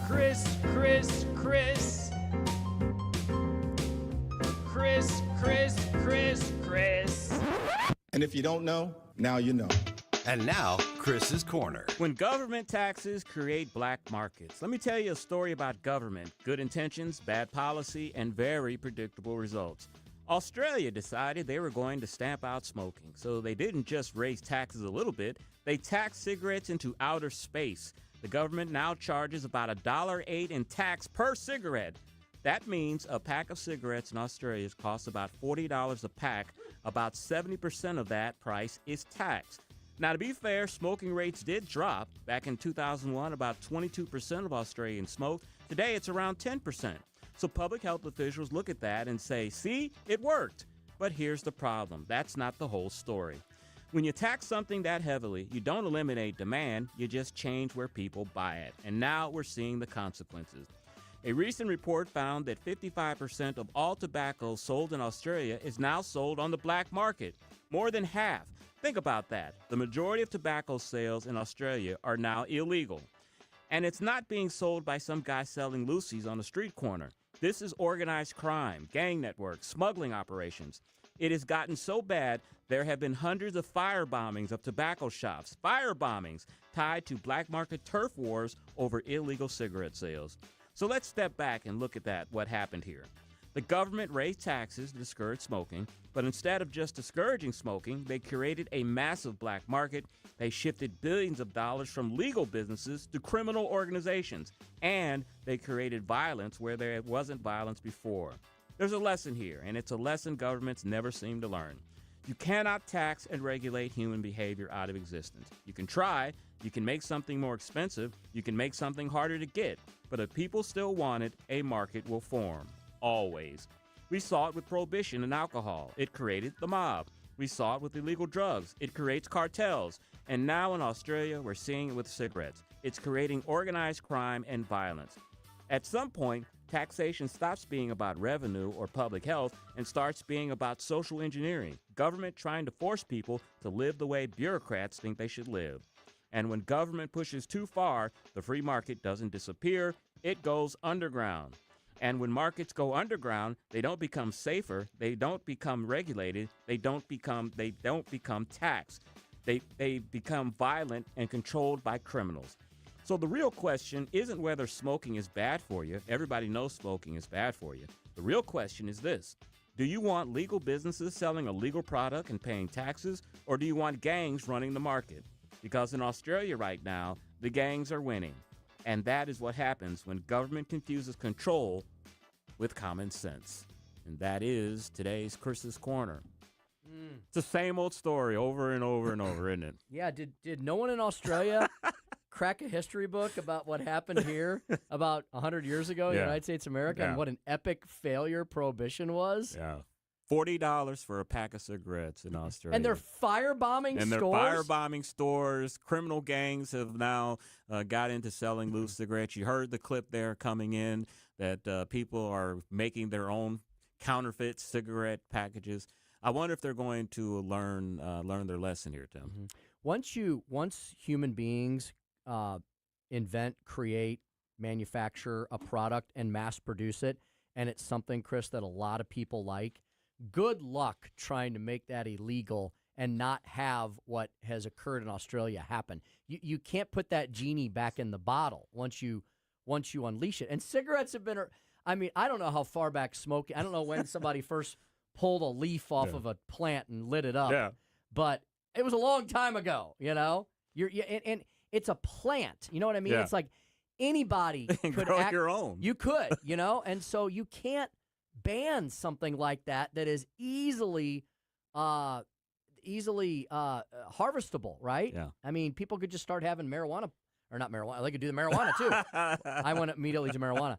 Chris. And if you don't know, now you know. And now, Chris's Corner. When government taxes create black markets, let me tell you a story about government. Good intentions, bad policy, and very predictable results. Australia decided they were going to stamp out smoking, so they didn't just raise taxes a little bit, they taxed cigarettes into outer space. The government now charges about $1.08 in tax per cigarette. That means a pack of cigarettes in Australia costs about $40 a pack. About 70% of that price is taxed. Now, to be fair, smoking rates did drop. Back in 2001, about 22% of Australians smoked. Today, it's around 10%. So public health officials look at that and say, see, it worked. But here's the problem. That's not the whole story. When you tax something that heavily, you don't eliminate demand, you just change where people buy it. And now we're seeing the consequences. A recent report found that 55% of all tobacco sold in Australia is now sold on the black market. More than half. Think about that. The majority of tobacco sales in Australia are now illegal. And it's not being sold by some guy selling loosies on the street corner. This is organized crime, gang networks, smuggling operations. It has gotten so bad, there have been hundreds of fire bombings of tobacco shops, fire bombings tied to black market turf wars over illegal cigarette sales. So let's step back and look at what happened here. The government raised taxes to discourage smoking, but instead of just discouraging smoking, they created a massive black market. They shifted billions of dollars from legal businesses to criminal organizations, and they created violence where there wasn't violence before. There's a lesson here, and it's a lesson governments never seem to learn. You cannot tax and regulate human behavior out of existence. You can try, you can make something more expensive, you can make something harder to get, but if people still want it, a market will form. Always. We saw it with prohibition and alcohol. It created the mob. We saw it with illegal drugs. It creates cartels. And now in Australia, we're seeing it with cigarettes. It's creating organized crime and violence. At some point, taxation stops being about revenue or public health and starts being about social engineering, government trying to force people to live the way bureaucrats think they should live. And when government pushes too far, the free market doesn't disappear, it goes underground. And when markets go underground, they don't become safer, they don't become regulated, they don't become taxed. They become violent and controlled by criminals. So the real question isn't whether smoking is bad for you. Everybody knows smoking is bad for you. The real question is this: do you want legal businesses selling a legal product and paying taxes, or do you want gangs running the market? Because in Australia right now, the gangs are winning. And that is what happens when government confuses control with common sense. And that is today's Chris's Corner. It's the same old story over and over and over, isn't it? Yeah, did no one in Australia crack a history book about what happened here about 100 years ago in the United States of America and what an epic failure Prohibition was? Yeah. $40 for a pack of cigarettes in Australia. And they're firebombing and stores? they're firebombing stores. Criminal gangs have now got into selling loose cigarettes. You heard the clip there coming in that people are making their own counterfeit cigarette packages. I wonder if they're going to learn their lesson here, Tim. Once human beings invent, create, manufacture a product and mass produce it, and it's something, Chris, that a lot of people like, good luck trying to make that illegal and not have what has occurred in Australia happen. You can't put that genie back in the bottle once you unleash it. And cigarettes have been, I mean, I don't know how far back smoking, I don't know when somebody first pulled a leaf off of a plant and lit it up, but it was a long time ago, you know? And it's a plant, you know what I mean? Yeah. It's like anybody could grow your own. You could, you know? And so you can't ban something like that is easily harvestable, right? Yeah. I mean, people could just start having marijuana, or not marijuana. They could do the marijuana too. I went immediately to marijuana.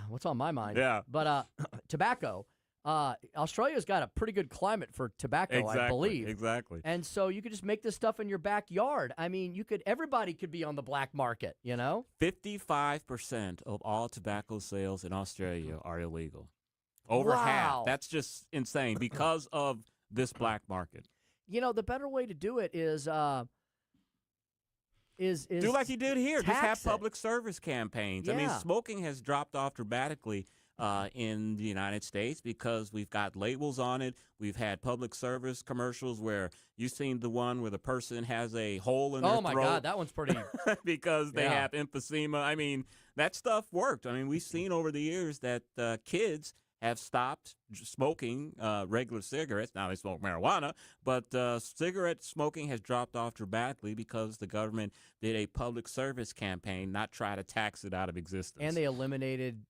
What's on my mind? Yeah. But tobacco. Australia's got a pretty good climate for tobacco, I believe. Exactly. And so you could just make this stuff in your backyard. I mean, everybody could be on the black market, you know? 55% of all tobacco sales in Australia are illegal. Over Wow. half. That's just insane because of this black market. You know, the better way to do it is do like you did here. Just have tax it. public service campaigns. I mean, Yeah. smoking has dropped off dramatically in the United States because we've got labels on it. We've had public service commercials where you've seen the one where the person has a hole in their throat. Oh, my God, that one's pretty. because they have emphysema. I mean, that stuff worked. I mean, we've seen over the years that kids have stopped smoking regular cigarettes. Now they smoke marijuana, but cigarette smoking has dropped off dramatically because the government did a public service campaign, not try to tax it out of existence. And they eliminated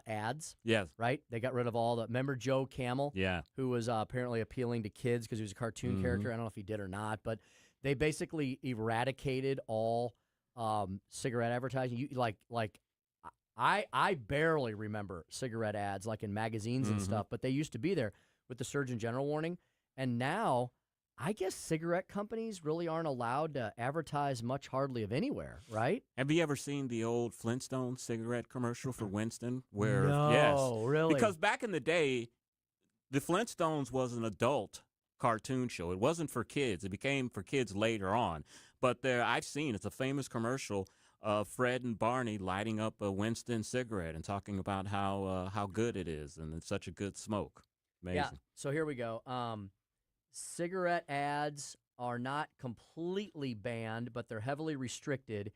ads. Yes. Right? They got rid of all the. Remember Joe Camel? Yeah. Who was apparently appealing to kids because he was a cartoon character. I don't know if he did or not, but they basically eradicated all cigarette advertising. I barely remember cigarette ads like in magazines and stuff, but they used to be there with the Surgeon General warning. And now I guess cigarette companies really aren't allowed to advertise much hardly of anywhere, right? Have you ever seen the old Flintstone cigarette commercial for Winston? Where No, yes, really? Because back in the day, the Flintstones was an adult cartoon show. It wasn't for kids. It became for kids later on. But I've seen it's a famous commercial of Fred and Barney lighting up a Winston cigarette and talking about how good it is and it's such a good smoke. Amazing. Yeah. So here we go. Cigarette ads are not completely banned, but they're heavily restricted.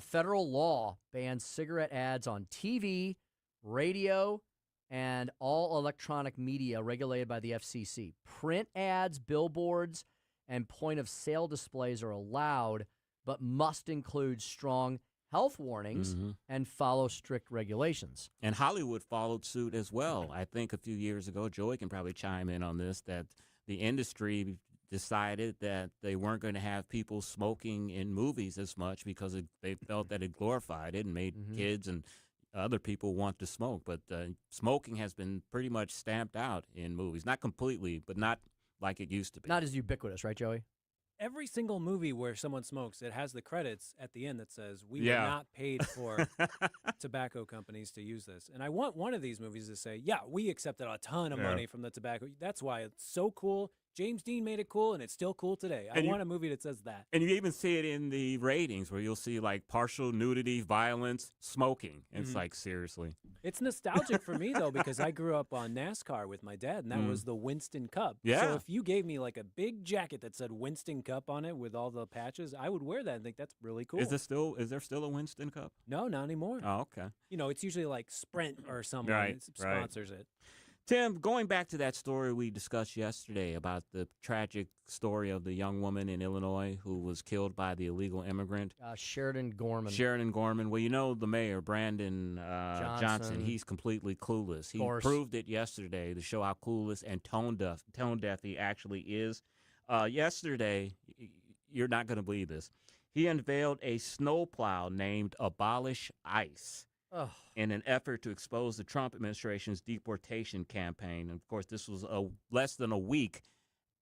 Federal law bans cigarette ads on TV, radio, and all electronic media regulated by the FCC. Print ads, billboards, and point-of-sale displays are allowed, but must include strong health warnings and follow strict regulations. And Hollywood followed suit as well. I think a few years ago, Joey can probably chime in on this, that the industry decided that they weren't going to have people smoking in movies as much because they felt that it glorified it and made kids and other people want to smoke. But smoking has been pretty much stamped out in movies. Not completely, but not like it used to be. Not as ubiquitous, right, Joey? Every single movie where someone smokes, it has the credits at the end that says, we were not paid for tobacco companies to use this. And I want one of these movies to say, yeah, we accepted a ton of money from the tobacco. That's why it's so cool. James Dean made it cool, and it's still cool today. I want a movie that says that. And you even see it in the ratings where you'll see, like, partial nudity, violence, smoking. And it's like, seriously. It's nostalgic for me, though, because I grew up on NASCAR with my dad, and that was the Winston Cup. Yeah. So if you gave me, like, a big jacket that said Winston Cup on it with all the patches, I would wear that and think that's really cool. Is there still a Winston Cup? No, not anymore. Oh, okay. You know, it's usually like Sprint or someone sponsors it. Tim, going back to that story we discussed yesterday about the tragic story of the young woman in Illinois who was killed by the illegal immigrant. Sheridan Gorman. Sheridan Gorman. Well, you know the mayor, Brandon Johnson, he's completely clueless. He proved it yesterday to show how clueless and tone deaf he actually is. Yesterday, you're not going to believe this, he unveiled a snowplow named Abolish Ice. in an effort to expose the Trump administration's deportation campaign. And, of course, this was less than a week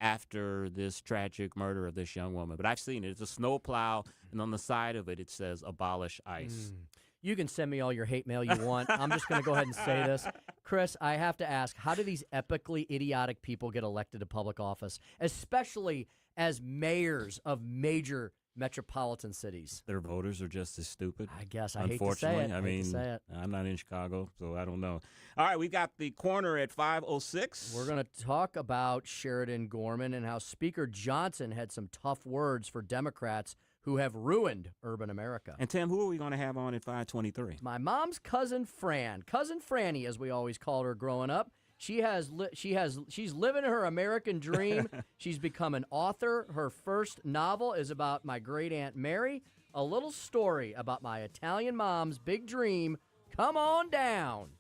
after this tragic murder of this young woman. But I've seen it. It's a snowplow, and on the side of it, it says, abolish ICE. You can send me all your hate mail you want. I'm just going to go ahead and say this. Chris, I have to ask, how do these epically idiotic people get elected to public office, especially as mayors of major metropolitan cities? Their voters are just as stupid. I guess. I hate to say it. I mean, I'm not in Chicago, so I don't know. All right, we got the corner at 5:06. We're going to talk about Sheridan Gorman and how Speaker Johnson had some tough words for Democrats who have ruined urban America. And Tim, who are we going to have on at 5:23? My mom's cousin Fran, cousin Franny, as we always called her growing up. She's living her American dream. She's become an author. Her first novel is about my great Aunt Mary. A little story about my Italian mom's big dream. Come on down.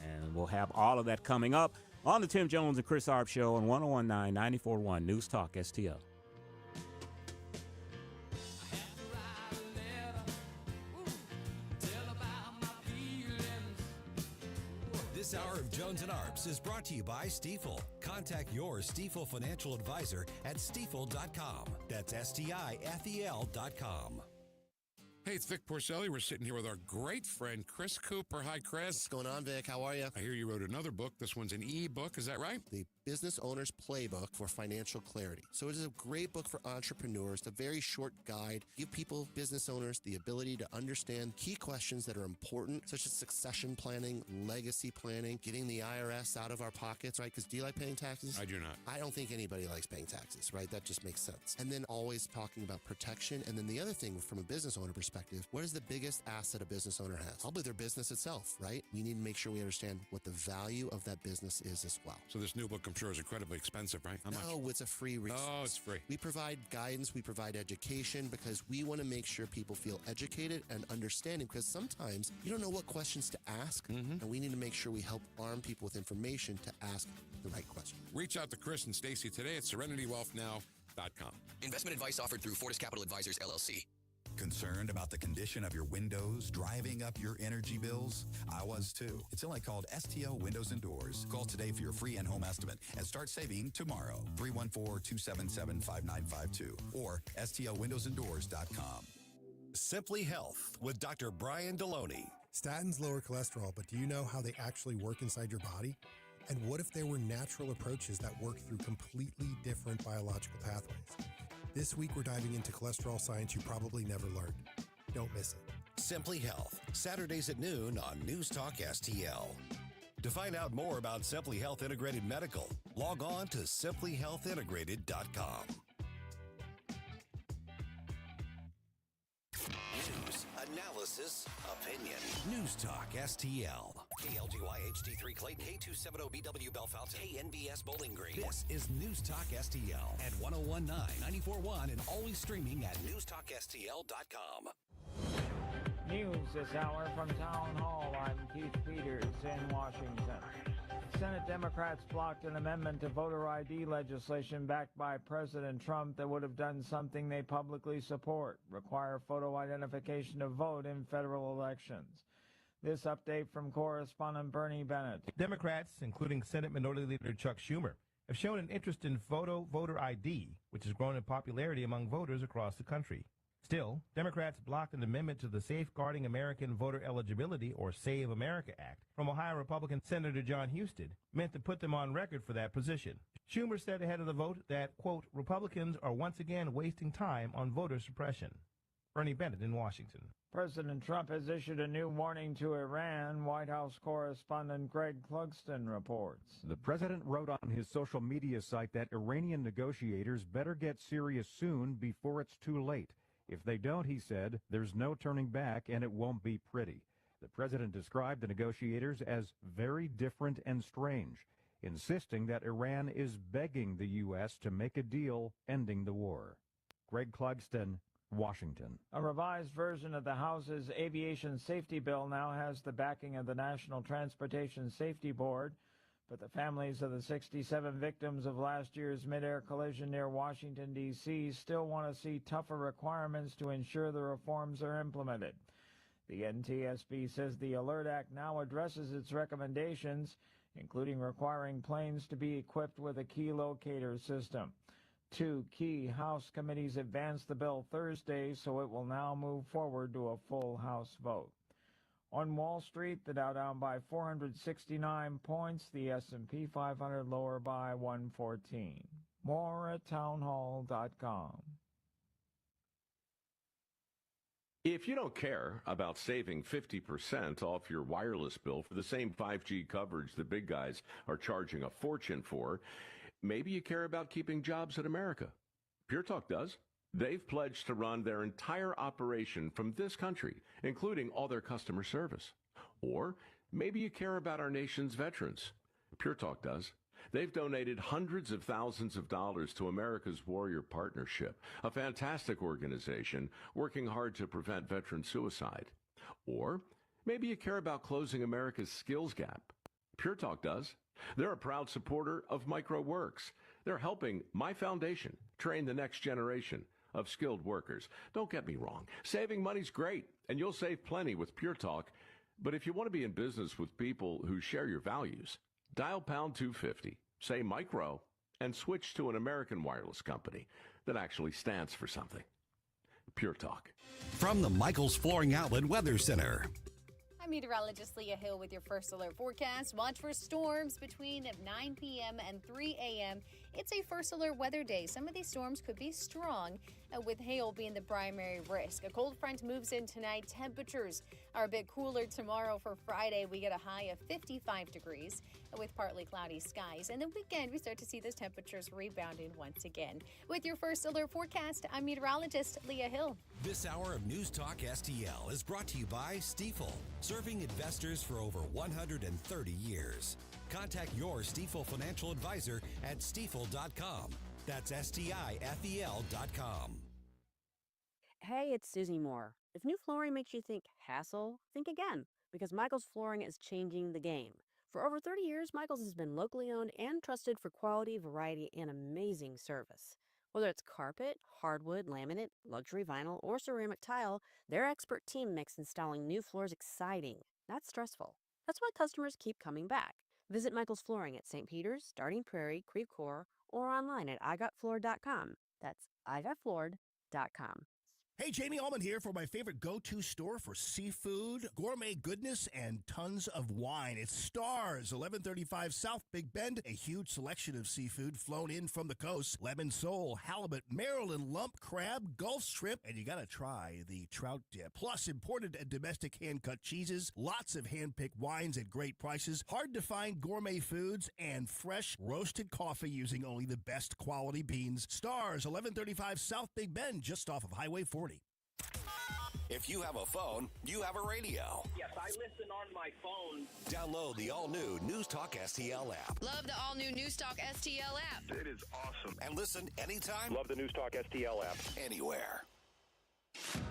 And we'll have all of that coming up on the Tim Jones and Chris Arps Show on 101.9 94.1 News Talk STL. This hour of Jones and Arps is brought to you by Stifel. Contact your Stifel financial advisor at stifel.com. That's STIFEL.com. Hey, it's Vic Porcelli. We're sitting here with our great friend, Chris Cooper. Hi, Chris. What's going on, Vic? How are you? I hear you wrote another book. This one's an e-book. Is that right? The Business Owner's Playbook for Financial Clarity. So it is a great book for entrepreneurs, a very short guide. Give people, business owners, the ability to understand key questions that are important, such as succession planning, legacy planning, getting the IRS out of our pockets, right? Because do you like paying taxes? I do not. I don't think anybody likes paying taxes, right? That just makes sense. And then always talking about protection. And then the other thing from a business owner perspective, what is the biggest asset a business owner has? Probably their business itself, right? We need to make sure we understand what the value of that business is as well. So this new book, I'm sure, is incredibly expensive, right? How much? No, it's a free resource. Oh, it's free. We provide guidance, we provide education because we want to make sure people feel educated and understanding because sometimes you don't know what questions to ask, and we need to make sure we help arm people with information to ask the right question. Reach out to Chris and Stacy today at SerenityWealthNow.com. Investment advice offered through Fortis Capital Advisors, LLC. Concerned about the condition of your windows driving up your energy bills? I was too. It's only called STL Windows and Doors. Call today for your free in-home estimate and start saving tomorrow. 314-277-5952 or STLWindowsandDoors.com. Simply Health with Dr. Brian Deloney. Statins lower cholesterol, but do you know how they actually work inside your body? And what if there were natural approaches that work through completely different biological pathways? This week, we're diving into cholesterol science you probably never learned. Don't miss it. Simply Health, Saturdays at noon on News Talk STL. To find out more about Simply Health Integrated Medical, log on to simplyhealthintegrated.com. News, analysis, opinion. News Talk STL. KLGY HD3 Clayton, K270BW Bellefonte, KNBS Bowling Green. This is News Talk STL at 101.9, 94.1, and always streaming at newstalkstl.com. News this hour from Town Hall. I'm Keith Peters in Washington. Senate Democrats blocked an amendment to voter ID legislation backed by President Trump that would have done something they publicly support, require photo identification to vote in federal elections. This update from correspondent Bernie Bennett. Democrats, including Senate Minority Leader Chuck Schumer, have shown an interest in voter ID, which has grown in popularity among voters across the country. Still, Democrats blocked an amendment to the Safeguarding American Voter Eligibility, or Save America Act, from Ohio Republican Senator John Husted, meant to put them on record for that position. Schumer said ahead of the vote that, quote, Republicans are once again wasting time on voter suppression. Bernie Bennett in Washington. President Trump has issued a new warning to Iran. White House correspondent Greg Clugston reports. The president wrote on his social media site that Iranian negotiators better get serious soon before it's too late. If they don't, he said, there's no turning back and it won't be pretty. The president described the negotiators as very different and strange, insisting that Iran is begging the U.S. to make a deal ending the war. Greg Clugston, Washington. A revised version of the House's aviation safety bill now has the backing of the National Transportation Safety Board, but the families of the 67 victims of last year's mid-air collision near Washington, D.C. still want to see tougher requirements to ensure the reforms are implemented. The NTSB says the Alert Act now addresses its recommendations, including requiring planes to be equipped with a key locator system. 2 key House committees advanced the bill Thursday, so it will now move forward to a full House vote. On Wall Street, the Dow down by 469 points, the S&P 500 lower by 114. More at townhall.com. If you don't care about saving 50% off your wireless bill for the same 5G coverage the big guys are charging a fortune for, maybe you care about keeping jobs in America. Pure Talk does. They've pledged to run their entire operation from this country, including all their customer service. Or maybe you care about our nation's veterans. Pure Talk does. They've donated hundreds of thousands of dollars to America's Warrior Partnership, a fantastic organization working hard to prevent veteran suicide. Or maybe you care about closing America's skills gap. Pure Talk does. They're a proud supporter of MicroWorks. They're helping my foundation train the next generation of skilled workers. Don't get me wrong. Saving money's great, and you'll save plenty with Pure Talk. But if you want to be in business with people who share your values, dial pound 250, say micro, and switch to an American wireless company that actually stands for something. Pure Talk. From the Michaels Flooring Outlet Weather Center. I'm meteorologist Leah Hill with your first alert forecast. Watch for storms between 9 p.m. and 3 a.m. It's a first alert weather day. Some of these storms could be strong, with hail being the primary risk. A cold front moves in tonight. Temperatures are a bit cooler tomorrow. For Friday, we get a high of 55 degrees with partly cloudy skies. And the weekend, we start to see those temperatures rebounding once again. With your first alert forecast, I'm meteorologist Leah Hill. This hour of News Talk STL is brought to you by Stifel, serving investors for over 130 years. Contact your Stifel financial advisor at stifel.com. That's STIFEL.com. Hey, it's Susie Moore. If new flooring makes you think hassle, think again, because Michaels Flooring is changing the game. For over 30 years, Michaels has been locally owned and trusted for quality, variety, and amazing service. Whether it's carpet, hardwood, laminate, luxury vinyl, or ceramic tile, their expert team makes installing new floors exciting, not stressful. That's why customers keep coming back. Visit Michaels Flooring at St. Peter's, Starting Prairie, Creve Coeur, or online at igotfloored.com. That's igotfloored.com. Hey, Jamie Allman here for my favorite go-to store for seafood, gourmet goodness, and tons of wine. It's Stars, 1135 South Big Bend. A huge selection of seafood flown in from the coast. Lemon sole, halibut, Maryland lump crab, Gulf shrimp, and you gotta try the trout dip. Plus, imported and domestic hand-cut cheeses, lots of hand-picked wines at great prices, hard-to-find gourmet foods, and fresh roasted coffee using only the best quality beans. Stars, 1135 South Big Bend, just off of Highway 40. If you have a phone, you have a radio. Yes, I listen on my phone. Download the all-new News Talk STL app. Love the all-new News Talk STL app. It is awesome. And listen anytime. Love the News Talk STL app. Anywhere.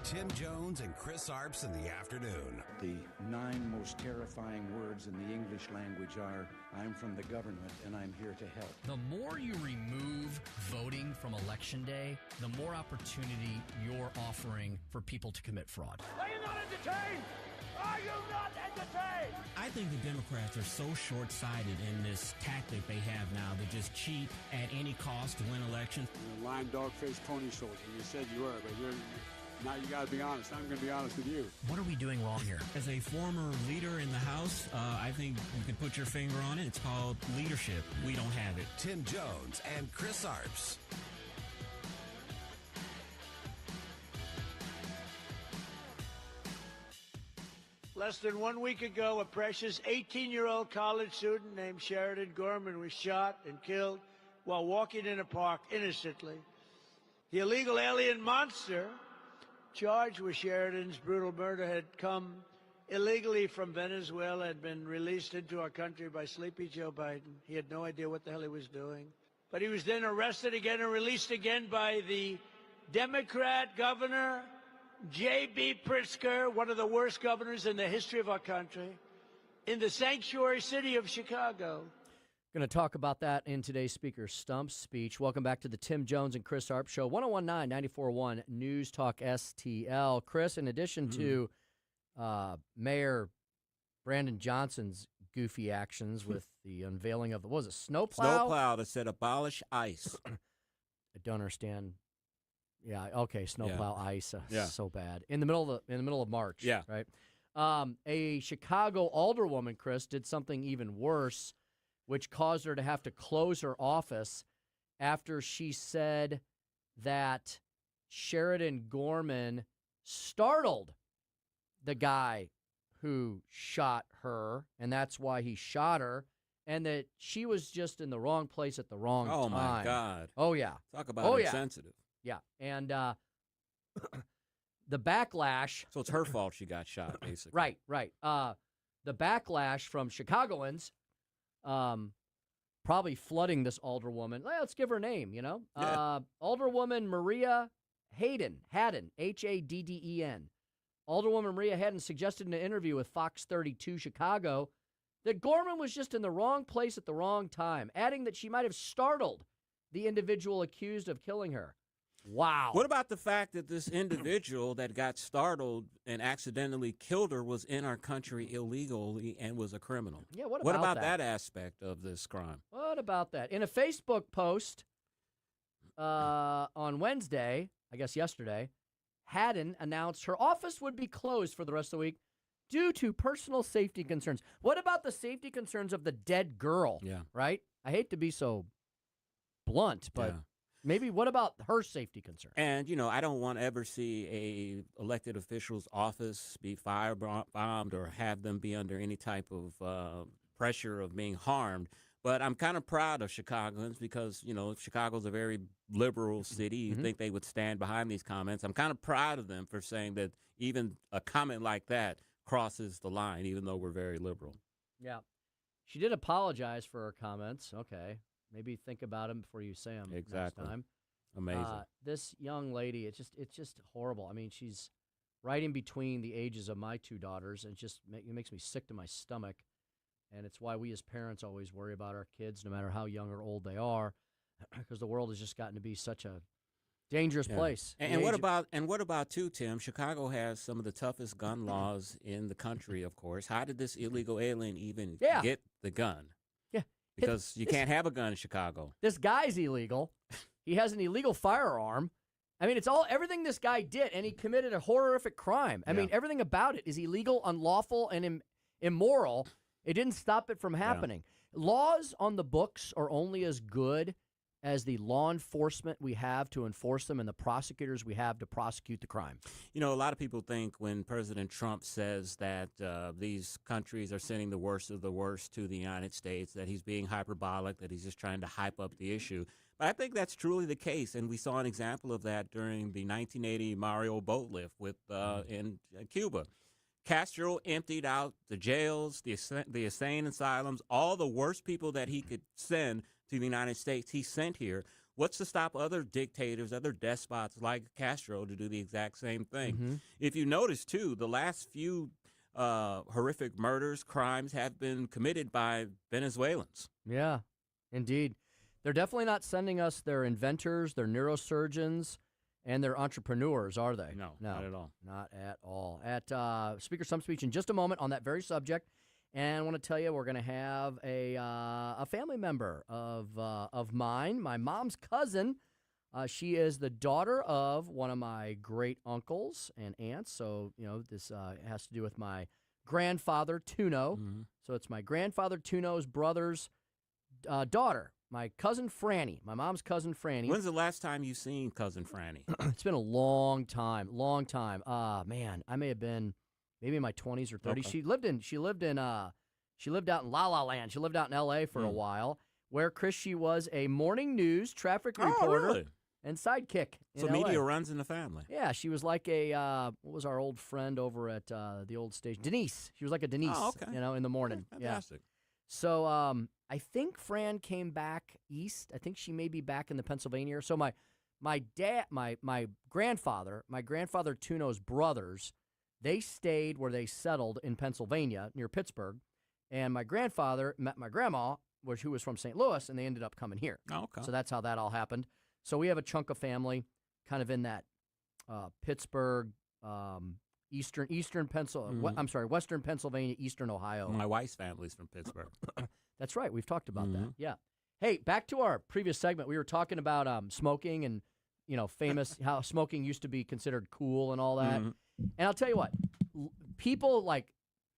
Tim Jones and Chris Arps in the afternoon. The 9 most terrifying words in the English language are, I'm from the government and I'm here to help. The more you remove voting from Election Day, the more opportunity you're offering for people to commit fraud. Are you not entertained? Are you not entertained? I think the Democrats are so short-sighted in this tactic they have now to just cheat at any cost to win elections. You're a lying dog-faced pony soldier. You said you were, but now you got to be honest. I'm going to be honest with you. What are we doing wrong here? As a former leader in the House, I think you can put your finger on it. It's called leadership. We don't have it. Tim Jones and Chris Arps. Less than 1 week ago, a precious 18-year-old college student named Sheridan Gorman was shot and killed while walking in a park innocently. The illegal alien monster charged with Sheridan's brutal murder had come illegally from Venezuela, had been released into our country by Sleepy Joe Biden. He had no idea what the hell he was doing. But he was then arrested again and released again by the Democrat governor, J.B. Pritzker, one of the worst governors in the history of our country, in the sanctuary city of Chicago. Going to talk about that in today's Speaker Stump's speech. Welcome back to the Tim Jones and Chris Arps Show, 1019-94.1 News Talk STL. Chris, in addition to Mayor Brandon Johnson's goofy actions with the unveiling of the, what was it, snowplow? Snowplow that said abolish ICE. I don't understand. Yeah, okay, snowplow ice, so bad. In the middle of March, Yeah. right? A Chicago alderwoman, Chris, did something even worse, which caused her to have to close her office after she said that Sheridan Gorman startled the guy who shot her, and that's why he shot her, and that she was just in the wrong place at the wrong time. Oh, my God. Oh, yeah. Talk about insensitive. Yeah, and the backlash. So it's her fault she got shot, basically. Right. The backlash from Chicagoans, probably flooding this alderwoman. Let's give her a name, Yeah. Alderwoman Maria Haddon, Hadden. Alderwoman Maria Haddon suggested in an interview with Fox 32 Chicago that Gorman was just in the wrong place at the wrong time, adding that she might have startled the individual accused of killing her. Wow. What about the fact that this individual that got startled and accidentally killed her was in our country illegally and was a criminal? Yeah, what about that aspect of this crime? What about that? In a Facebook post on Wednesday, I guess yesterday, Haddon announced her office would be closed for the rest of the week due to personal safety concerns. What about the safety concerns of the dead girl? Yeah. Right? I hate to be so blunt, but maybe what about her safety concerns? And, I don't want to ever see a elected official's office be firebombed or have them be under any type of pressure of being harmed. But I'm kind of proud of Chicagoans because, Chicago's a very liberal city. You think they would stand behind these comments. I'm kind of proud of them for saying that even a comment like that crosses the line, even though we're very liberal. Yeah. She did apologize for her comments. Okay. Maybe think about them before you say them next time. Amazing. This young lady, it's just horrible. I mean, she's right in between the ages of my two daughters, and it makes me sick to my stomach. And it's why we as parents always worry about our kids, no matter how young or old they are, because the world has just gotten to be such a dangerous place. And what about too, Tim? Chicago has some of the toughest gun laws in the country, of course. How did this illegal alien even get the gun? Yeah. Because you can't have a gun in Chicago. This guy's illegal. He has an illegal firearm. I mean, it's everything this guy did, and he committed a horrific crime. I mean, everything about it is illegal, unlawful, and immoral. It didn't stop it from happening. Laws on the books are only as good as the law enforcement we have to enforce them and the prosecutors we have to prosecute the crime. A lot of people think when President Trump says that these countries are sending the worst of the worst to the United States, that he's being hyperbolic, that he's just trying to hype up the issue. But I think that's truly the case, and we saw an example of that during the 1980 Mario boat lift in Cuba. Castro emptied out the jails, the insane asylums, all the worst people that he could send to the United States, he sent here. What's to stop other dictators, other despots like Castro to do the exact same thing? If you notice, too, the last few horrific murders, crimes have been committed by Venezuelans. Yeah, indeed. They're definitely not sending us their inventors, their neurosurgeons, and their entrepreneurs, are they? No, not at all. Not at all. At Speaker Some Speech in just a moment on that very subject. And I want to tell you, we're going to have a family member of mine, my mom's cousin. She is the daughter of one of my great uncles and aunts. So, this has to do with my grandfather, Tunno. So it's my grandfather, Tunno's brother's daughter. My cousin Franny, my mom's cousin Franny. When's the last time you seen cousin Franny? It's been a long time. Man, I may have been maybe in my 20s or 30s. Okay. She lived out in La La Land. She lived out in L.A. for a while, where, Chris, she was a morning news traffic reporter really? and sidekick in So LA. media runs in the family. Yeah, she was like what was our old friend over at the old station? Denise. She was like a Denise, in the morning. Fantastic. Yeah. So I think Fran came back east. I think she may be back in the Pennsylvania area. So my grandfather Tunno's brothers, they stayed where they settled in Pennsylvania near Pittsburgh, and my grandfather met my grandma, who was from St. Louis, and they ended up coming here. Oh, okay. So that's how that all happened. So we have a chunk of family kind of in that Pittsburgh, Eastern Pennsylvania. I'm sorry, Western Pennsylvania, Eastern Ohio. My wife's family's from Pittsburgh. That's right. We've talked about that. Yeah. Hey, back to our previous segment. We were talking about smoking and, famous how smoking used to be considered cool and all that. And I'll tell you what, people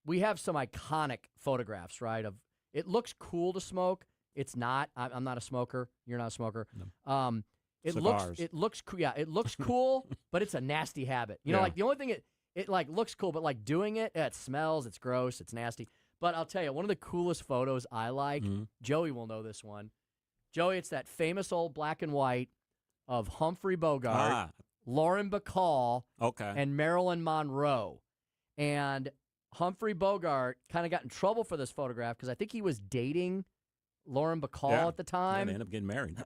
we have some iconic photographs, right? Of it looks cool to smoke. It's not. I'm not a smoker. You're not a smoker. No. It Cigars. looks cool, but it's a nasty habit. The only thing it looks cool, but doing it smells, it's gross, it's nasty. But I'll tell you, one of the coolest photos I like, Joey will know this one. Joey, it's that famous old black and white of Humphrey Bogart, Lauren Bacall, and Marilyn Monroe. And Humphrey Bogart kind of got in trouble for this photograph because I think he was dating Lauren Bacall at the time. Yeah, they ended up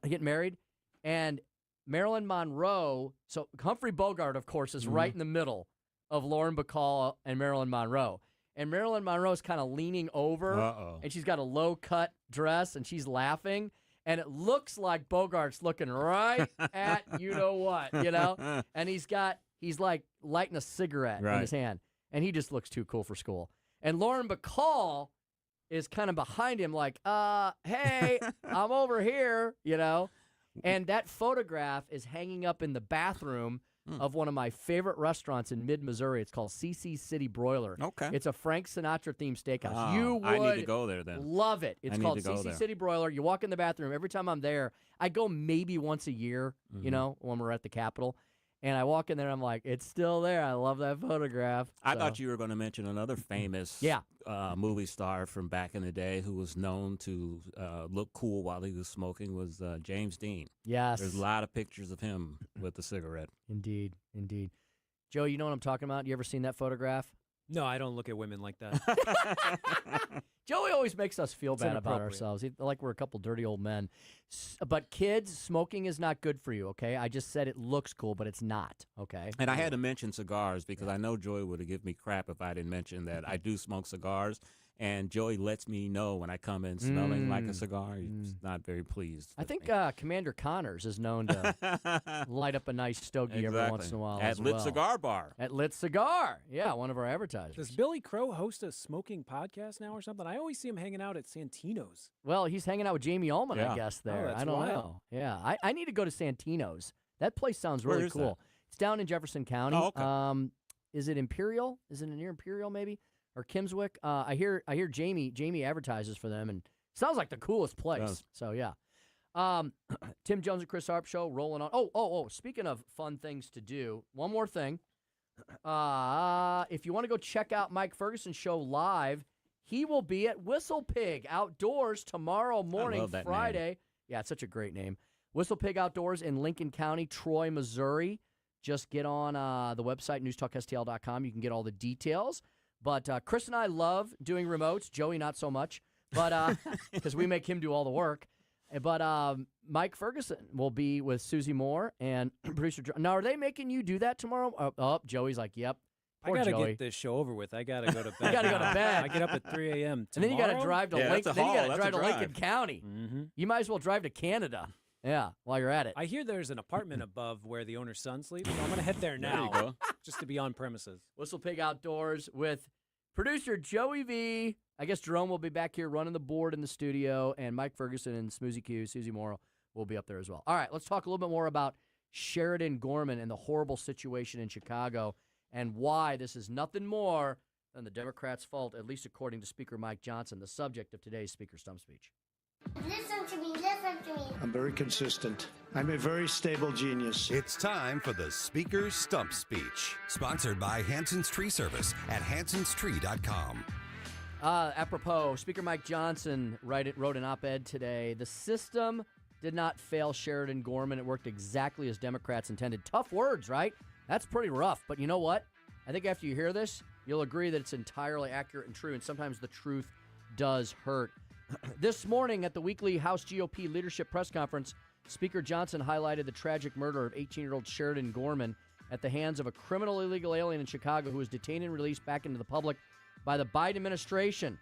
getting married. And Marilyn Monroe, so Humphrey Bogart, of course, is right in the middle of Lauren Bacall and Marilyn Monroe. And Marilyn Monroe's kind of leaning over, and she's got a low-cut dress, and she's laughing. And it looks like Bogart's looking right at you-know-what, And he's lighting a cigarette in his hand. And he just looks too cool for school. And Lauren Bacall is kind of behind him like, hey, I'm over here, And that photograph is hanging up in the bathroom of one of my favorite restaurants in mid-Missouri. It's called CC's City Broiler. Okay. It's a Frank Sinatra-themed steakhouse. Oh, You would I need to go there then. love it. It's called CC's City Broiler. You walk in the bathroom. Every time I'm there, I go maybe once a year, when we're at the Capitol. And I walk in there, I'm like, it's still there. I love that photograph. I thought you were going to mention another famous movie star from back in the day who was known to look cool while he was smoking was James Dean. Yes. There's a lot of pictures of him with the cigarette. Indeed. Joe, you know what I'm talking about? You ever seen that photograph? No, I don't look at women like that. Joey always makes us feel bad about ourselves, like we're a couple dirty old men. But kids, smoking is not good for you, okay? I just said it looks cool, but it's not, okay? And I had to mention cigars because I know Joey would have given me crap if I didn't mention that I do smoke cigars. And Joey lets me know when I come in smelling like a cigar. He's not very pleased. I think Commander Connors is known to light up a nice stogie every once in a while. At Lit Cigar Bar. At Lit Cigar. Yeah, one of our advertisers. Does Billy Crow host a smoking podcast now or something? I always see him hanging out at Santino's. Well, he's hanging out with Jamie Ullman, I guess, there. Oh, I don't know. Yeah, I need to go to Santino's. That place sounds really cool. It's down in Jefferson County. Oh, okay. Is it Imperial? Is it near Imperial, maybe? Or Kimswick. I hear Jamie advertises for them, and sounds like the coolest place. So yeah. Tim Jones and Chris Arps show rolling on. Oh! Speaking of fun things to do, one more thing. If you want to go check out Mike Ferguson's show live, he will be at Whistle Pig Outdoors tomorrow morning, Friday. Name. Yeah, it's such a great name. Whistle Pig Outdoors in Lincoln County, Troy, Missouri. Just get on the website newstalkstl.com. You can get all the details. But Chris and I love doing remotes. Joey, not so much, but because we make him do all the work. But Mike Ferguson will be with Susie Moore and producer. Now, are they making you do that tomorrow? Joey's like, yep. I got to get this show over with. I got to go to bed. You got to go to bed. I get up at 3 a.m. And then you got to drive to Lincoln. Then you got to drive to Lincoln County. Mm-hmm. You might as well drive to Canada. Yeah, while you're at it. I hear there's an apartment above where the owner's son sleeps, so I'm going to head there now. There you go. Just to be on premises. Whistle Pig Outdoors with producer Joey V. I guess Jerome will be back here running the board in the studio, and Mike Ferguson and Smoozy Q, Susie Morrow, will be up there as well. All right, let's talk a little bit more about Sheridan Gorman and the horrible situation in Chicago and why this is nothing more than the Democrats' fault, at least according to Speaker Mike Johnson, the subject of today's Speaker Stump Speech. Listen to me, listen to me. I'm very consistent. I'm a very stable genius. It's time for the Speaker's Stump Speech, sponsored by Hanson's Tree Service at hansonstree.com. Apropos, Speaker Mike Johnson wrote an op-ed today. The system did not fail Sheridan Gorman. It worked exactly as Democrats intended. Tough words, right? That's pretty rough. But you know what? I think after you hear this, you'll agree that it's entirely accurate and true, and sometimes the truth does hurt. This morning at the weekly House GOP leadership press conference, Speaker Johnson highlighted the tragic murder of 18-year-old Sheridan Gorman at the hands of a criminal illegal alien in Chicago who was detained and released back into the public by the Biden administration.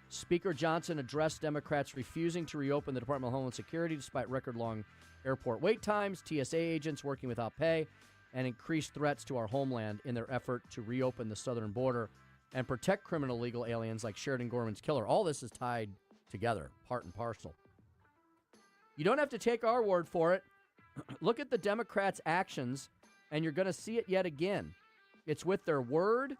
Speaker Johnson addressed Democrats refusing to reopen the Department of Homeland Security despite record-long airport wait times, TSA agents working without pay, and increased threats to our homeland in their effort to reopen the southern border and protect criminal illegal aliens like Sheridan Gorman's killer. All this is tied together, part and parcel. You don't have to take our word for it. Look at the Democrats' actions, and you're going to see it yet again. It's with their word,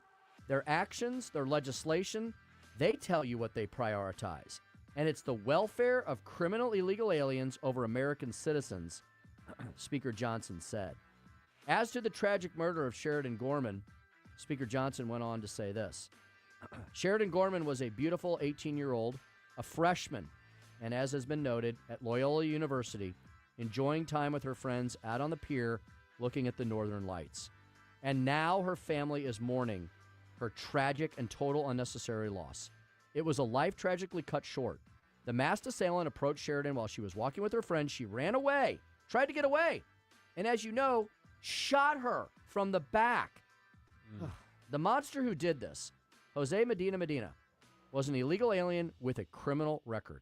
their actions, their legislation. They tell you what they prioritize. And it's the welfare of criminal illegal aliens over American citizens, Speaker Johnson said. As to the tragic murder of Sheridan Gorman, Speaker Johnson went on to say this. Sheridan Gorman was a beautiful 18-year-old, a freshman, and as has been noted, at Loyola University, enjoying time with her friends out on the pier looking at the northern lights. And now her family is mourning her tragic and total unnecessary loss. It was a life tragically cut short. The masked assailant approached Sheridan while she was walking with her friends. She ran away, tried to get away, and as you know, shot her from the back. The monster who did this, Jose Medina, was an illegal alien with a criminal record.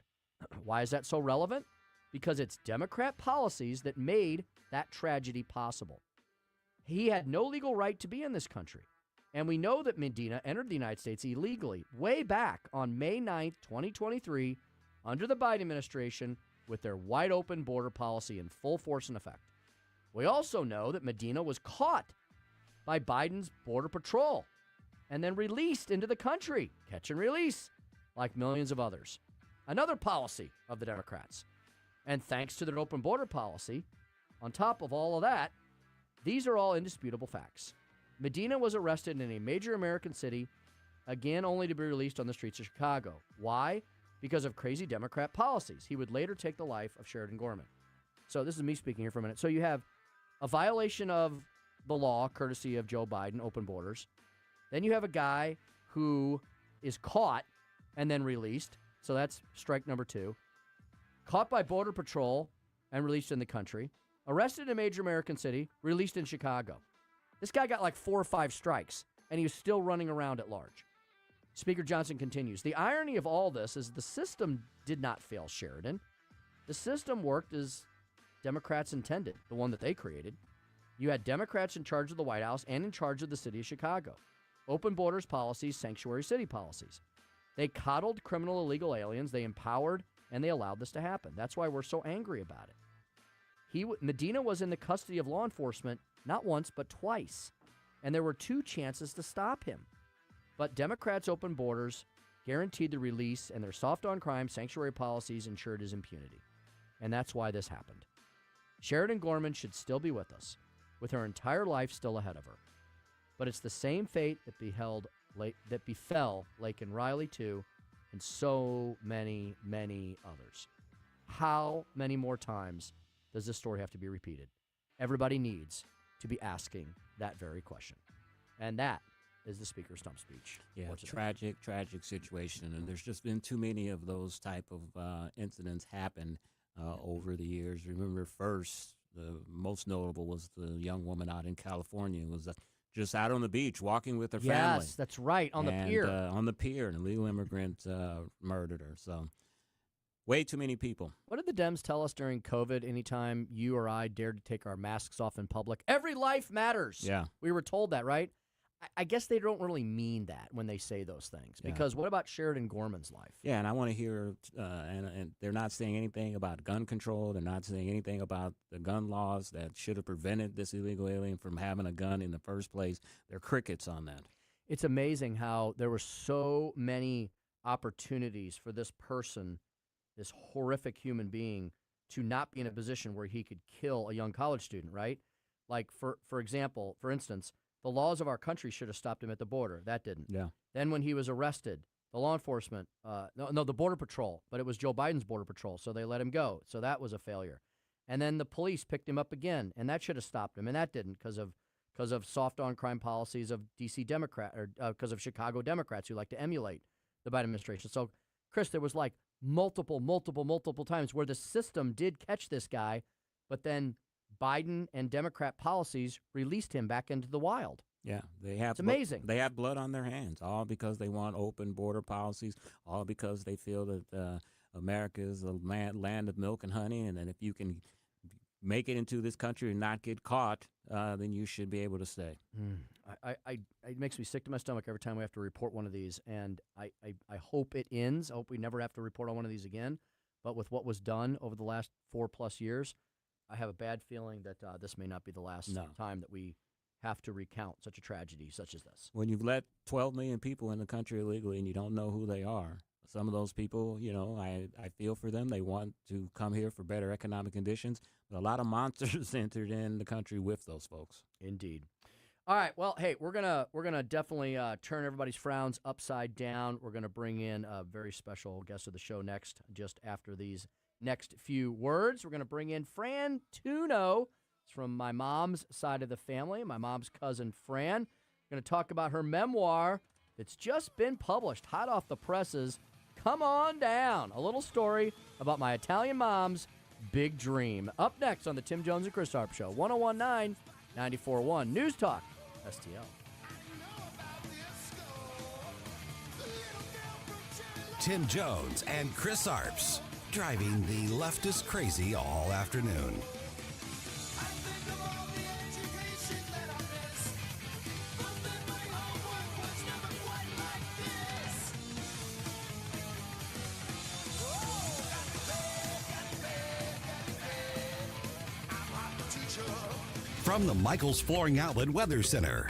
Why is that so relevant? Because it's Democrat policies that made that tragedy possible. He had no legal right to be in this country. And we know that Medina entered the United States illegally way back on May 9th, 2023, under the Biden administration with their wide-open border policy in full force and effect. We also know that Medina was caught by Biden's Border Patrol and then released into the country, catch and release, like millions of others. Another policy of the Democrats. And thanks to their open border policy, on top of all of that, these are all indisputable facts. Medina was arrested in a major American city, again only to be released on the streets of Chicago. Why? Because of crazy Democrat policies. He would later take the life of Sheridan Gorman. So this is me speaking here for a minute. So you have a violation of the law, courtesy of Joe Biden, open borders. Then you have a guy who is caught and then released. So that's strike number 2. Caught by Border Patrol and released in the country. Arrested in a major American city, released in Chicago. This guy got like 4 or 5 strikes, and he was still running around at large. Speaker Johnson continues, the irony of all this is the system did not fail Sheridan. The system worked as Democrats intended, the one that they created. You had Democrats in charge of the White House and in charge of the city of Chicago. Open borders policies, sanctuary city policies. They coddled criminal illegal aliens, they empowered, and they allowed this to happen. That's why we're so angry about it. Medina was in the custody of law enforcement not once, but twice. And there were 2 chances to stop him. But Democrats' open borders guaranteed the release, and their soft-on-crime sanctuary policies ensured his impunity. And that's why this happened. Sheridan Gorman should still be with us, with her entire life still ahead of her. But it's the same fate that befell Laken Riley, too, and so many, many others. How many more times does this story have to be repeated? Everybody needs to be asking that very question. And that is the Speaker's stump speech. Yeah, tragic situation. And there's just been too many of those type of incidents happen over the years. Remember first, the most notable was the young woman out in California who was just out on the beach walking with her family. Yes, that's right, on the pier. On the pier, an illegal immigrant murdered her. So way too many people. What did the Dems tell us during COVID? Anytime you or I dared to take our masks off in public, every life matters. Yeah. We were told that, right? I guess they don't really mean that when they say those things. Yeah. Because what about Sheridan Gorman's life? Yeah, and I want to hear, and they're not saying anything about gun control. They're not saying anything about the gun laws that should have prevented this illegal alien from having a gun in the first place. They're crickets on that. It's amazing how there were so many opportunities for this person, this horrific human being, to not be in a position where he could kill a young college student, right? Like, for example, for instance, the laws of our country should have stopped him at the border. That didn't. Yeah. Then when he was arrested, the law enforcement, the Border Patrol, but it was Joe Biden's Border Patrol, so they let him go. So that was a failure. And then the police picked him up again, and that should have stopped him, and that didn't because of soft-on-crime policies of D.C. Democrat, or because of Chicago Democrats who like to emulate the Biden administration. So, Chris, there was like multiple times where the system did catch this guy, but then Biden and Democrat policies released him back into the wild. Yeah, it's amazing. They have blood on their hands, all because they want open border policies, all because they feel that America is a land of milk and honey, and that if you can make it into this country and not get caught, then you should be able to stay. It makes me sick to my stomach every time we have to report one of these, and I hope it ends. I hope we never have to report on one of these again. But with what was done over the last 4+ years, I have a bad feeling that this may not be the last time that we have to recount such a tragedy such as this. When you've let 12 million people in the country illegally and you don't know who they are, some of those people, I feel for them. They want to come here for better economic conditions. But a lot of monsters entered in the country with those folks. Indeed. All right. Well, hey, we're gonna definitely turn everybody's frowns upside down. We're gonna bring in a very special guest of the show next, just after these next few words. We're gonna bring in Fran Tunno. It's from my mom's side of the family, my mom's cousin Fran. We're gonna talk about her memoir that's just been published, hot off the presses. Come on down. A little story about my Italian mom's big dream. Up next on the Tim Jones and Chris Arps Show, 1019 94.1 News Talk STL. Tim Jones and Chris Arps, driving the leftist crazy all afternoon. From the Michaels Flooring Outlet Weather Center.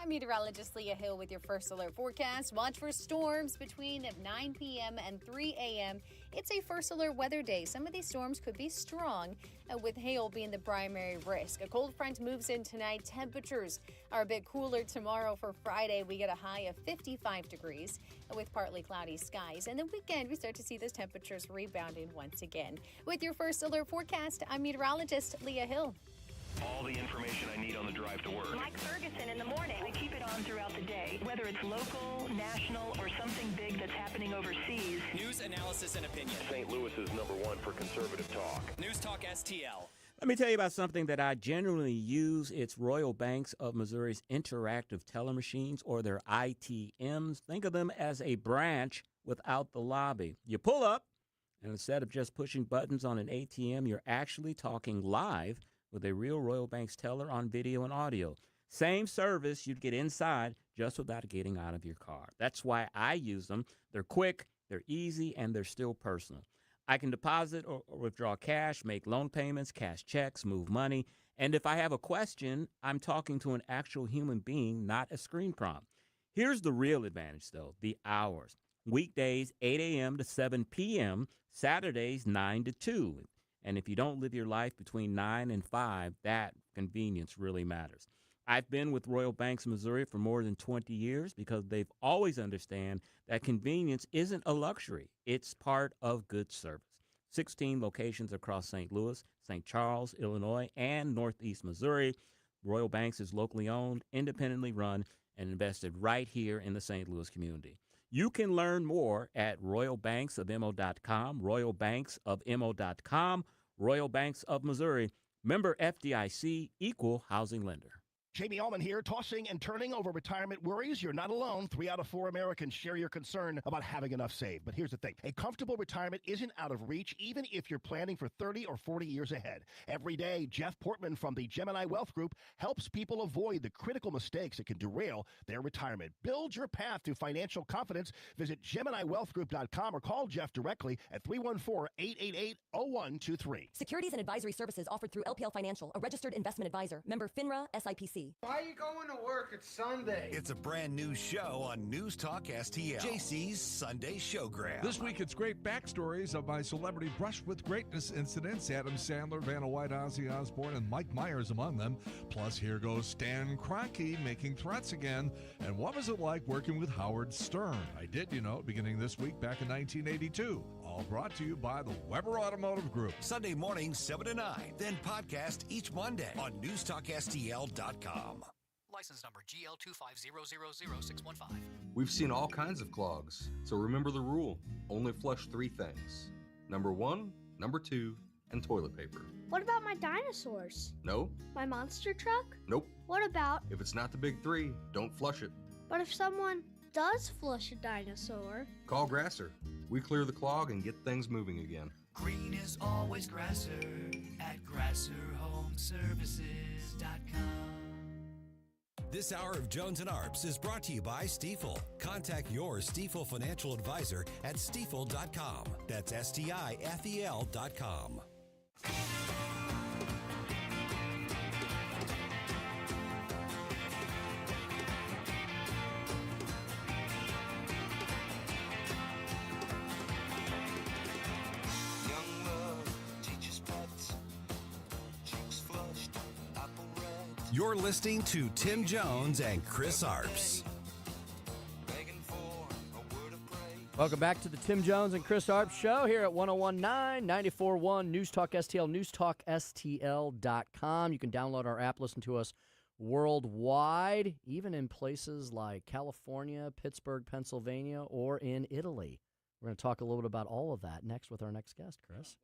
I'm meteorologist Leah Hill with your first alert forecast. Watch for storms between 9 p.m. and 3 a.m. It's a first alert weather day. Some of these storms could be strong, with hail being the primary risk. A cold front moves in tonight. Temperatures are a bit cooler tomorrow for Friday. We get a high of 55 degrees with partly cloudy skies. And the weekend, we start to see those temperatures rebounding once again. With your first alert forecast, I'm meteorologist Leah Hill. All the information I need on the drive to work. Mike Ferguson in the morning. I keep it on throughout the day, whether it's local, national, or something big that's happening overseas. News, analysis, and opinion. St. Louis is #1 for conservative talk. News Talk STL. Let me tell you about something that I generally use. It's Royal Banks of Missouri's interactive teller machines, or their ITMs. Think of them as a branch without the lobby. You pull up, and instead of just pushing buttons on an ATM, you're actually talking live with a real Royal Banks teller on video and audio. Same service you'd get inside, just without getting out of your car. That's why I use them. They're quick, they're easy, and they're still personal. I can deposit or withdraw cash, make loan payments, cash checks, move money. And if I have a question, I'm talking to an actual human being, not a screen prompt. Here's the real advantage, though, the hours. Weekdays, 8 a.m. to 7 p.m., Saturdays, 9 to 2. And if you don't live your life between 9 and 5, that convenience really matters. I've been with Royal Banks Missouri for more than 20 years because they've always understand that convenience isn't a luxury. It's part of good service. 16 locations across St. Louis, St. Charles, Illinois, and Northeast Missouri. Royal Banks is locally owned, independently run, and invested right here in the St. Louis community. You can learn more at royalbanksofmo.com, royalbanksofmo.com, Royal Banks of Missouri, member FDIC, equal housing lender. Jamie Allman here, tossing and turning over retirement worries. You're not alone. 3 out of 4 Americans share your concern about having enough saved. But here's the thing. A comfortable retirement isn't out of reach, even if you're planning for 30 or 40 years ahead. Every day, Jeff Portman from the Gemini Wealth Group helps people avoid the critical mistakes that can derail their retirement. Build your path to financial confidence. Visit GeminiWealthGroup.com or call Jeff directly at 314-888-0123. Securities and advisory services offered through LPL Financial, a registered investment advisor. Member FINRA, SIPC. Why are you going to work? It's Sunday. It's a brand new show on News Talk STL. JC's Sunday Showgram. This week, it's great backstories of my celebrity brush with greatness incidents. Adam Sandler, Vanna White, Ozzy Osbourne, and Mike Myers among them. Plus, here goes Stan Kroenke making threats again. And what was it like working with Howard Stern? I did, beginning this week back in 1982. All brought to you by the Weber Automotive Group. Sunday morning, 7 to 9. Then podcast each Monday on NewsTalkSTL.com. License number GL250000615. We've seen all kinds of clogs, so remember the rule. Only flush 3 things. Number 1, number 2, and toilet paper. What about my dinosaurs? No. My monster truck? Nope. What about... If it's not the big 3, don't flush it. But if someone does flush a dinosaur... Call Grasser. We clear the clog and get things moving again. Green is always Grasser at Grasser. PricerHomeservices.com. This hour of Jones and Arps is brought to you by Stifel. Contact your Stifel financial advisor at stifel.com. That's STIFEL.com. You're listening to Tim Jones and Chris Arps. Welcome back to the Tim Jones and Chris Arps Show here at 101.9, 94.1 News Talk STL, newstalkstl.com. You can download our app, listen to us worldwide, even in places like California, Pittsburgh, Pennsylvania, or in Italy. We're going to talk a little bit about all of that next with our next guest, Chris.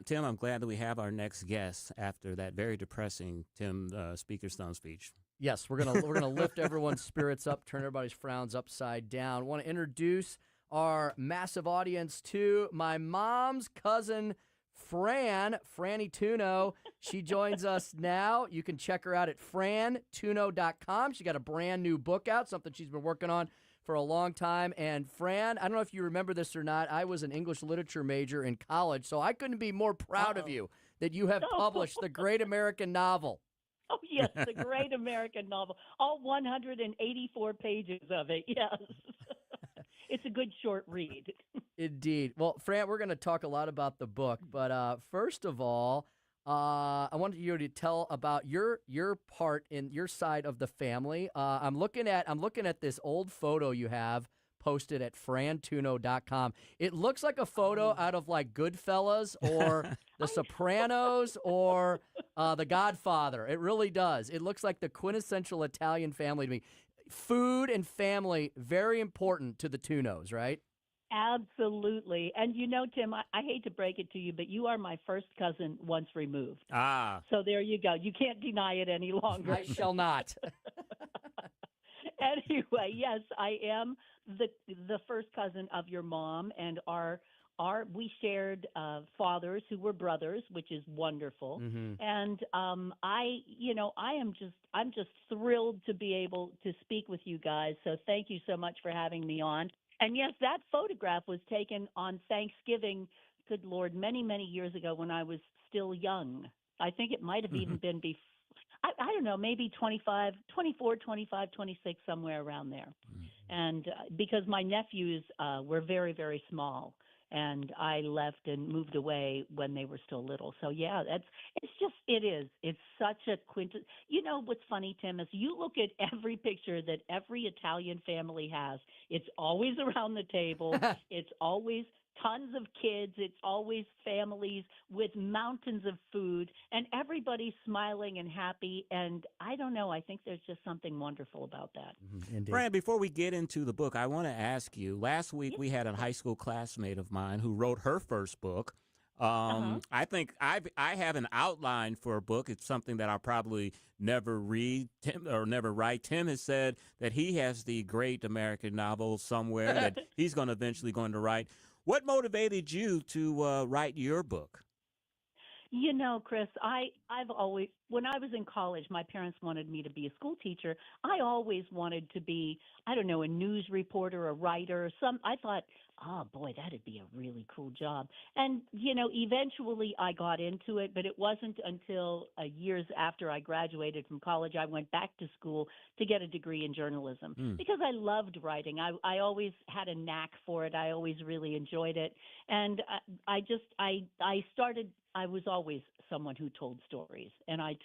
Tim, I'm glad that we have our next guest after that very depressing Tim Speaker's Thumb speech. Yes, we're gonna lift everyone's spirits up, turn everybody's frowns upside down. I want to introduce our massive audience to my mom's cousin, Fran, Franny Tunno. She joins us now. You can check her out at frantunno.com. She got a brand new book out, something she's been working on for a long time. And Fran, I don't know if you remember this or not, I was an English literature major in college, so I couldn't be more proud of you that you have published the great American novel. Oh, yes, the great American novel. All 184 pages of it, yes. It's a good short read. Indeed. Well, Fran, we're going to talk a lot about the book, but first of all, I wanted you to tell about your part in your side of the family. I'm looking at this old photo you have posted at frantunno.com. It looks like a photo out of like Goodfellas or The Sopranos or The Godfather. It really does. It looks like the quintessential Italian family to me. Food and family, very important to the Tunnos, right? Absolutely. And you know, Tim, I hate to break it to you, but you are my first cousin once removed. Ah. So there you go. You can't deny it any longer. I shall not. Anyway, yes, I am the first cousin of your mom, and we shared fathers who were brothers, which is wonderful. Mm-hmm. And I'm just thrilled to be able to speak with you guys. So thank you so much for having me on. And yes, that photograph was taken on Thanksgiving, good Lord, many, many years ago when I was still young. I think it might have even been before. I don't know, maybe 24, 25, 26, somewhere around there. And because my nephews were very, very small, and I left and moved away when they were still little. So, yeah, it's such a you know what's funny, Tim, is you look at every picture that every Italian family has. It's always around the table. It's always tons of kids. It's always families with mountains of food, and everybody's smiling and happy. And I don't know. I think there's just something wonderful about that. Indeed. Fran, before we get into the book, I want to ask you, last week we had a high school classmate of mine who wrote her first book. I think I have an outline for a book. It's something that I'll probably never read or never write. Tim has said that he has the great American novel somewhere that he's eventually going to write. What motivated you to write your book? You know, Chris, I've always, when I was in college, my parents wanted me to be a school teacher. I always wanted to be, I don't know, a news reporter, a writer, I thought, oh boy, that'd be a really cool job. And, you know, eventually I got into it, but it wasn't until years after I graduated from college, I went back to school to get a degree in journalism because I loved writing. I always had a knack for it. I always really enjoyed it. And I was always someone who told stories, and I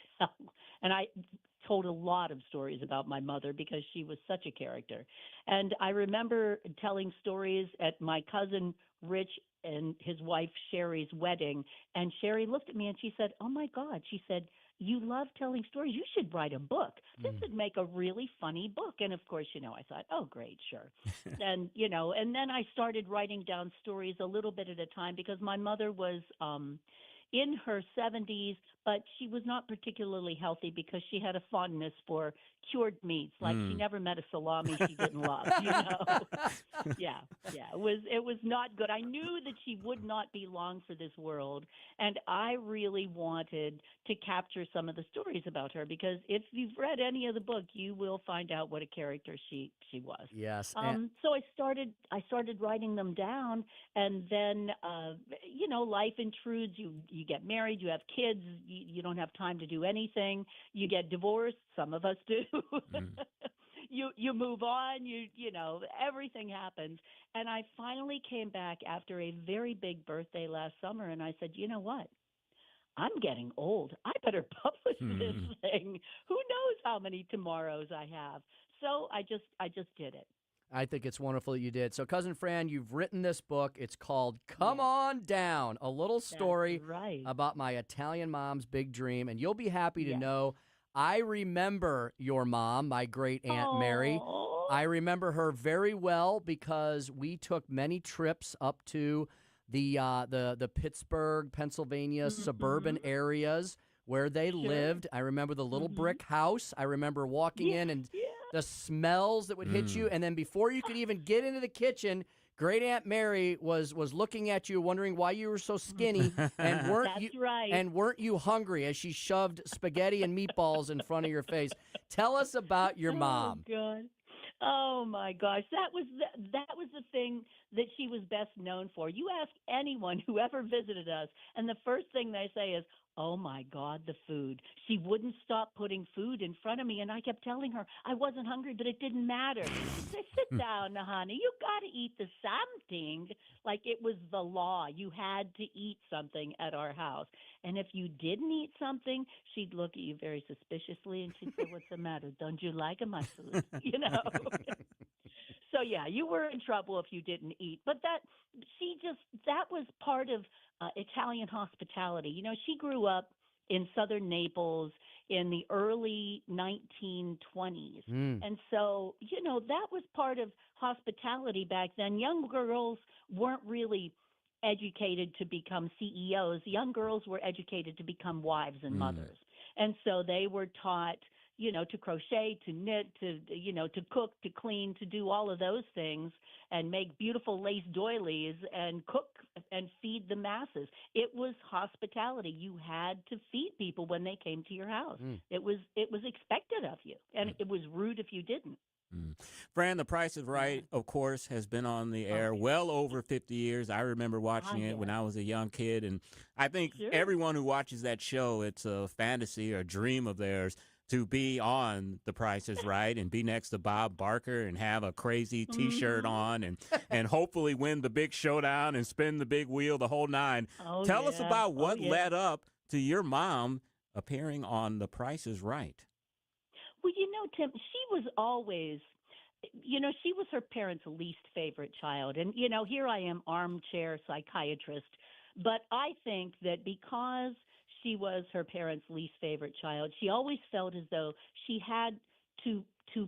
told a lot of stories about my mother because she was such a character. And I remember telling stories at my cousin Rich and his wife Sherry's wedding, and Sherry looked at me and she said, "Oh my God," she said, "you love telling stories. You should write a book. This would make a really funny book." And of course, you know, I thought, oh, great, sure. And, you know, and then I started writing down stories a little bit at a time because my mother was in her 70s, but she was not particularly healthy because she had a fondness for cured meats. Like she never met a salami she didn't love, you know. Yeah, it was not good. I knew that she would not be long for this world, and I really wanted to capture some of the stories about her, because if you've read any of the book, you will find out what a character she was. Yes. So I started writing them down, and then life intrudes. You get married, you have kids, you don't have time to do anything. You get divorced. Some of us do. You move on. You know everything happens. And I finally came back after a very big birthday last summer, and I said, you know what? I'm getting old. I better publish this thing. Who knows how many tomorrows I have? So I just did it. I think it's wonderful that you did. So, Cousin Fran, you've written this book. It's called Come On Down, a little story about my Italian mom's big dream. And you'll be happy to know I remember your mom, my great Aunt Mary. I remember her very well because we took many trips up to the Pittsburgh, Pennsylvania suburban areas where they lived. I remember the little brick house. I remember walking in and the smells that would hit you. And then before you could even get into the kitchen, great Aunt Mary was looking at you, wondering why you were so skinny and weren't you hungry as she shoved spaghetti and meatballs in front of your face. Tell us about your mom. Oh, God. Oh my gosh, that was the thing that she was best known for. You ask anyone who ever visited us, and the first thing they say is, "Oh my God, the food." She wouldn't stop putting food in front of me, and I kept telling her I wasn't hungry, but it didn't matter. She'd say, "Sit down, honey. You got to eat the something." Like it was the law. You had to eat something at our house. And if you didn't eat something, she'd look at you very suspiciously, and she'd say, "What's the matter? Don't you like my food?" You know? So, yeah, you were in trouble if you didn't eat. But that was part of Italian hospitality. You know, she grew up in southern Naples in the early 1920s. And so, you know, that was part of hospitality back then. Young girls weren't really educated to become CEOs. Young girls were educated to become wives and mothers. And so they were taught, you know, to crochet, to knit, to cook, to clean, to do all of those things and make beautiful lace doilies and cook and feed the masses. It was hospitality. You had to feed people when they came to your house. It was expected of you, and it was rude if you didn't. Fran, The Price is Right, of course, has been on the air well over 50 years. I remember watching it when I was a young kid, and I think everyone who watches that show, it's a fantasy or a dream of theirs to be on The Price is Right and be next to Bob Barker and have a crazy T-shirt on and hopefully win the big showdown and spin the big wheel, the whole nine. Tell us about what led up to your mom appearing on The Price is Right. Well, you know, Tim, she was always, you know, she was her parents' least favorite child. And, you know, here I am, armchair psychiatrist. But I think that because she was her parents' least favorite child, she always felt as though she had to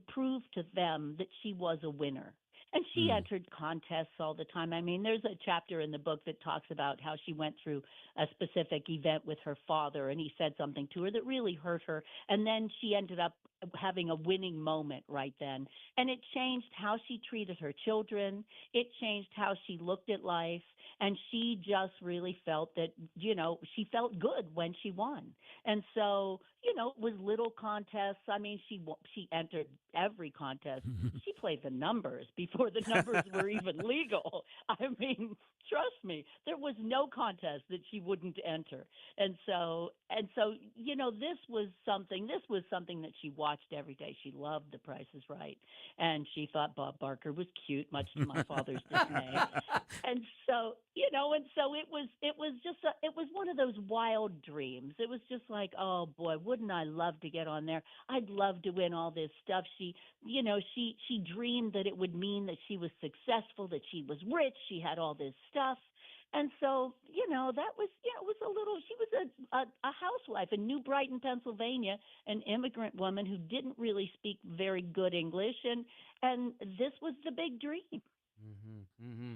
prove to them that she was a winner. And she entered contests all the time. I mean, there's a chapter in the book that talks about how she went through a specific event with her father, and he said something to her that really hurt her. And then she ended up having a winning moment right then. And it changed how she treated her children. It changed how she looked at life. And she just really felt that, you know, she felt good when she won. And so, you know, it was little contests. I mean, she entered every contest. She played the numbers before the numbers were even legal. I mean, trust me, there was no contest that she wouldn't enter. And so, you know, this was something that she watched every day. She loved The Price is Right. And she thought Bob Barker was cute, much to my father's dismay. And so, you know, it was one of those wild dreams. It was just like, oh boy, wouldn't I love to get on there? I'd love to win all this stuff. She dreamed that it would mean that she was successful, that she was rich, she had all this stuff. And so, you know, that was, it was a little, she was a housewife in New Brighton, Pennsylvania, an immigrant woman who didn't really speak very good English. And this was the big dream.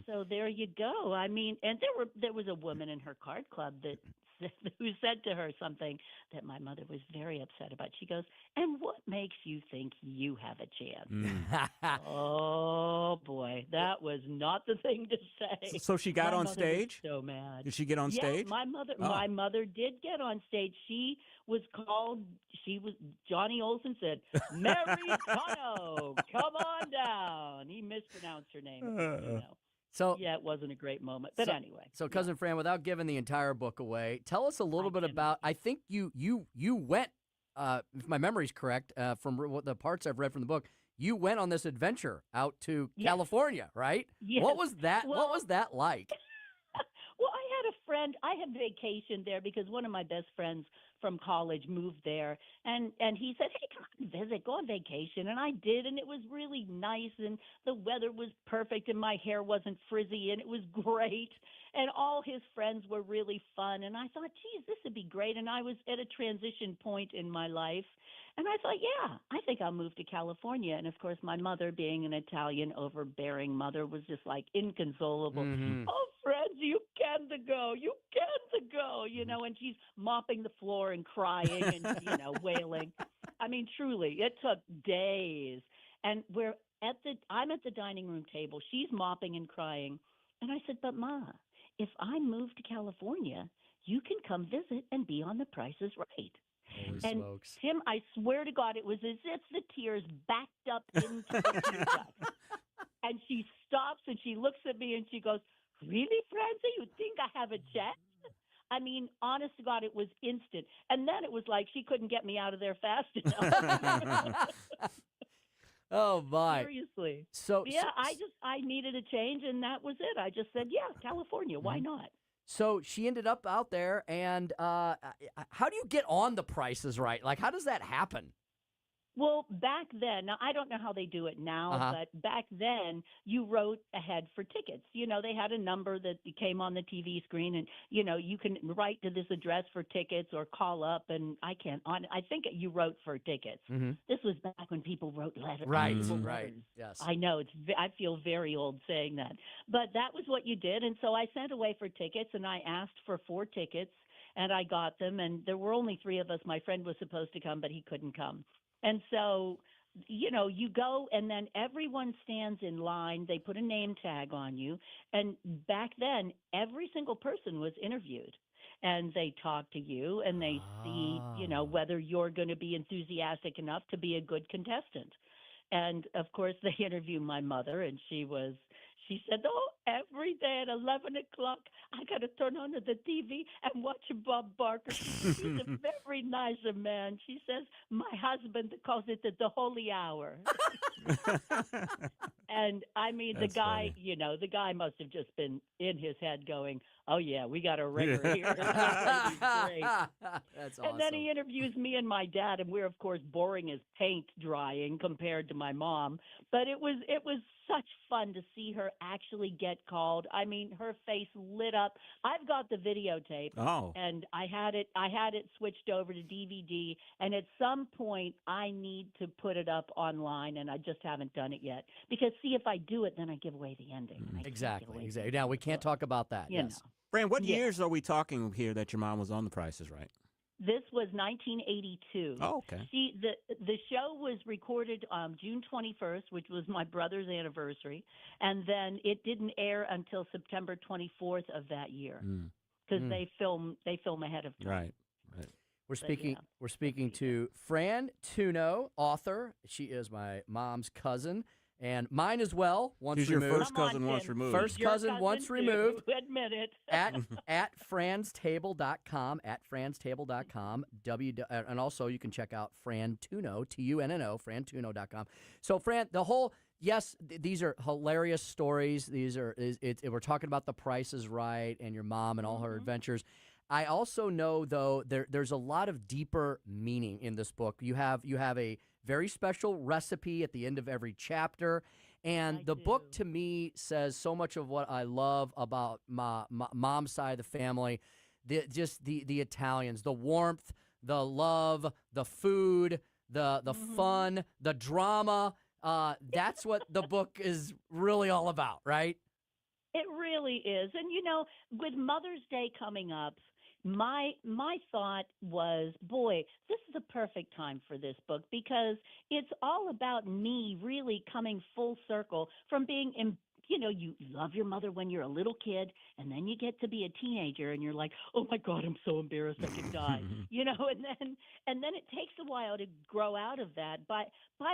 So there you go. I mean, and there was a woman in her card club that said to her something that my mother was very upset about. She goes, "And what makes you think you have a chance?" Oh boy, that was not the thing to say. So she got my on mother stage? Was so mad. Did she get on Yeah, stage? my mother. Oh. My mother did get on stage. She was called. She was. Johnny Olsen said, "Mary Tunno, come on down." He mispronounced her name. So yeah, it wasn't a great moment. But anyway. So Cousin Fran, without giving the entire book away, tell us a little bit about. I think you went. If my memory's correct, from what the parts I've read from the book, you went on this adventure out to California, right? Yes. What was that? Well, what was that like? Well, I had a friend. I had vacationed there because one of my best friends from college moved there, and he said, "Hey, come on, visit, go on vacation." And I did, and it was really nice, and the weather was perfect, and my hair wasn't frizzy, and it was great. And all his friends were really fun, and I thought, geez, this would be great. And I was at a transition point in my life, and I thought, yeah, I think I'll move to California. And of course, my mother, being an Italian, overbearing mother, was just like inconsolable. Oh, friends, you can't go, you can't go, and she's mopping the floor and crying and, wailing. I mean, truly, it took days. And I'm at the dining room table. She's mopping and crying. And I said, "But Ma, if I move to California, you can come visit and be on The Price is Right." Holy And smokes. Tim, I swear to God, it was as if the tears backed up into the tear duct. And she stops and she looks at me and she goes, "Really, Francie? You think I have a chance?" I mean, honest to God, it was instant. And then it was like she couldn't get me out of there fast enough. Oh my! Seriously. So yeah, I needed a change, and that was it. I just said, "Yeah, California. Why not?" So she ended up out there, and how do you get on The Price is Right? Like, how does that happen? Well, back then, now I don't know how they do it now, but back then you wrote ahead for tickets. They had a number that came on the TV screen, and you can write to this address for tickets or call up. And I think you wrote for tickets. This was back when people wrote letters. Right, letters. Yes. I know I feel very old saying that, but that was what you did. And so I sent away for tickets, and I asked for 4 tickets, and I got them. And there were only 3 of us. My friend was supposed to come, but he couldn't come. And so, you go, and then everyone stands in line. They put a name tag on you. And back then, every single person was interviewed. And they talk to you, and they see, whether you're going to be enthusiastic enough to be a good contestant. And, of course, they interviewed my mother, and she said, "Oh, every day at 11 o'clock, I got to turn on the TV and watch Bob Barker. He's a very nice man." She says, "My husband calls it the holy hour." And I mean, That's the guy, funny. the guy must have just been in his head going, "Oh yeah, we got a ringer here." That's great. That's awesome. And then he interviews me and my dad, and we're of course boring as paint drying compared to my mom. But it was such fun to see her actually get called. I mean, her face lit up. I've got the videotape, and I had it switched over to DVD. And at some point, I need to put it up online, and I just haven't done it yet. Because see, if I do it, then I give away the ending. And I can't give away the Exactly. Now we can't talk about that. You Yes. Fran, what years are we talking here that your mom was on The Price is Right? This was 1982. Oh, okay. The show was recorded June 21st, which was my brother's anniversary, and then it didn't air until September 24th of that year because they film ahead of time. Right. We're speaking to Fran Tunno, author. She is my mom's cousin. And mine as well, once She's removed. your first cousin once removed. First cousin once removed. Admit it. at franstable.com, and also you can check out Fran Tunno, Tunno, frantunno.com. So Fran, these are hilarious stories. We're talking about The Price is Right and your mom and all her adventures. I also know, though, there's a lot of deeper meaning in this book. You have a very special recipe at the end of every chapter, and the book to me says so much of what I love about my mom's side of the family. The Italians, the warmth, the love, the food, the fun, the drama. That's what the book is really all about, right? It really is. And, with Mother's Day coming up, my thought was, boy, this is a perfect time for this book because it's all about me really coming full circle from being you love your mother when you're a little kid, and then you get to be a teenager, and you're like, oh my God, I'm so embarrassed I could die, and then it takes a while to grow out of that. By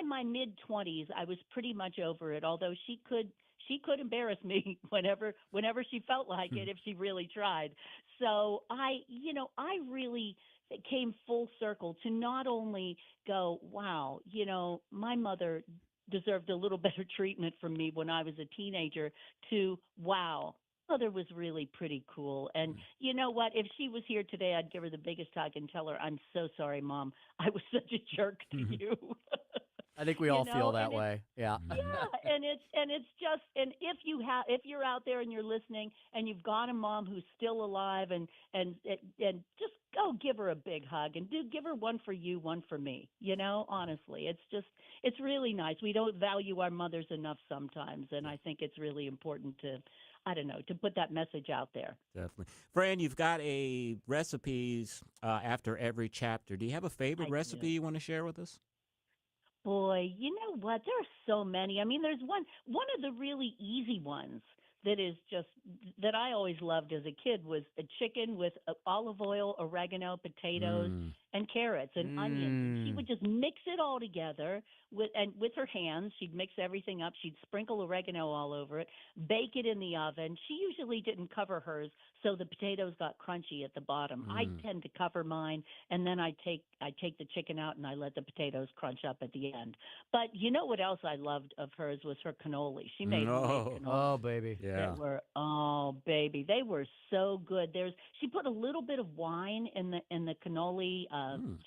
my mid-20s, I was pretty much over it. Although she could embarrass me whenever she felt like it if she really tried. So I really came full circle to not only go, wow, my mother deserved a little better treatment from me when I was a teenager, to wow, mother was really pretty cool. And you know what? If she was here today, I'd give her the biggest hug and tell her, I'm so sorry, Mom. I was such a jerk to you. I think we all feel that way. Yeah. Yeah, and it's just, and if you're out there and you're listening and you've got a mom who's still alive, and just go give her a big hug, and give her one for you, one for me. Honestly, it's really nice. We don't value our mothers enough sometimes, and I think it's really important to put that message out there. Definitely. Fran, you've got a recipes after every chapter. Do you have a favorite recipe you want to share with us? Boy, you know what? There are so many. I mean, there's one of the really easy ones that is just that I always loved as a kid was a chicken with olive oil, oregano, potatoes, and carrots and onions. And she would just mix it all together with her hands. She'd mix everything up. She'd sprinkle oregano all over it, bake it in the oven. She usually didn't cover hers, so the potatoes got crunchy at the bottom. I tend to cover mine, and then I take the chicken out and I let the potatoes crunch up at the end. But you know what else I loved of hers was her cannoli. She made homemade cannoli. Oh, baby. Yeah. They were so good. She put a little bit of wine in the cannoli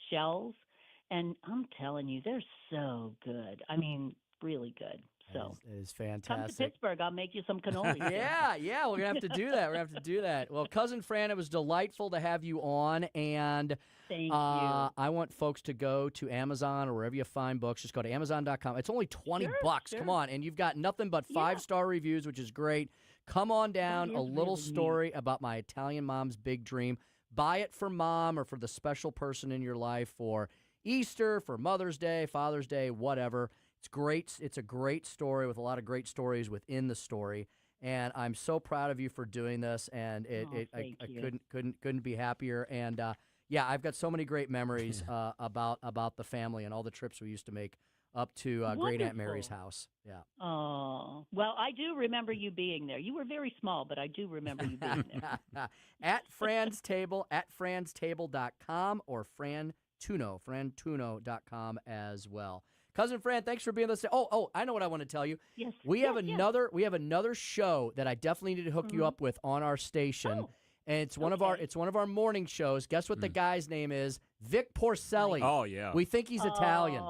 shells, and I'm telling you, they're so good. I mean, really good. So it is fantastic. Come to Pittsburgh. I'll make you some cannoli. Yeah, we're going to have to do that. Well, Cousin Fran, it was delightful to have you on. And thank you. I want folks to go to Amazon or wherever you find books. Just go to Amazon.com. It's only $20. Sure. Come on. And you've got nothing but 5-star reviews, which is great. Come on down. A little story about my Italian mom's big dream. Buy it for mom or for the special person in your life for Easter, for Mother's Day, Father's Day, whatever. It's great. It's a great story with a lot of great stories within the story, and I'm so proud of you for doing this. And I couldn't be happier. And I've got so many great memories about the family and all the trips we used to make up to Great Aunt Mary's house. Yeah. Oh, well, I do remember you being there. You were very small, but I do remember you being there. At Fran's Table, at franstable.com or frantunno.com as well. Cousin Fran, thanks for being with us. Oh, I know what I want to tell you. Yes. We have another show that I definitely need to hook you up with on our station. Oh. And it's one of our morning shows. Guess what the guy's name is? Vic Porcelli. Oh, yeah. We think he's Italian.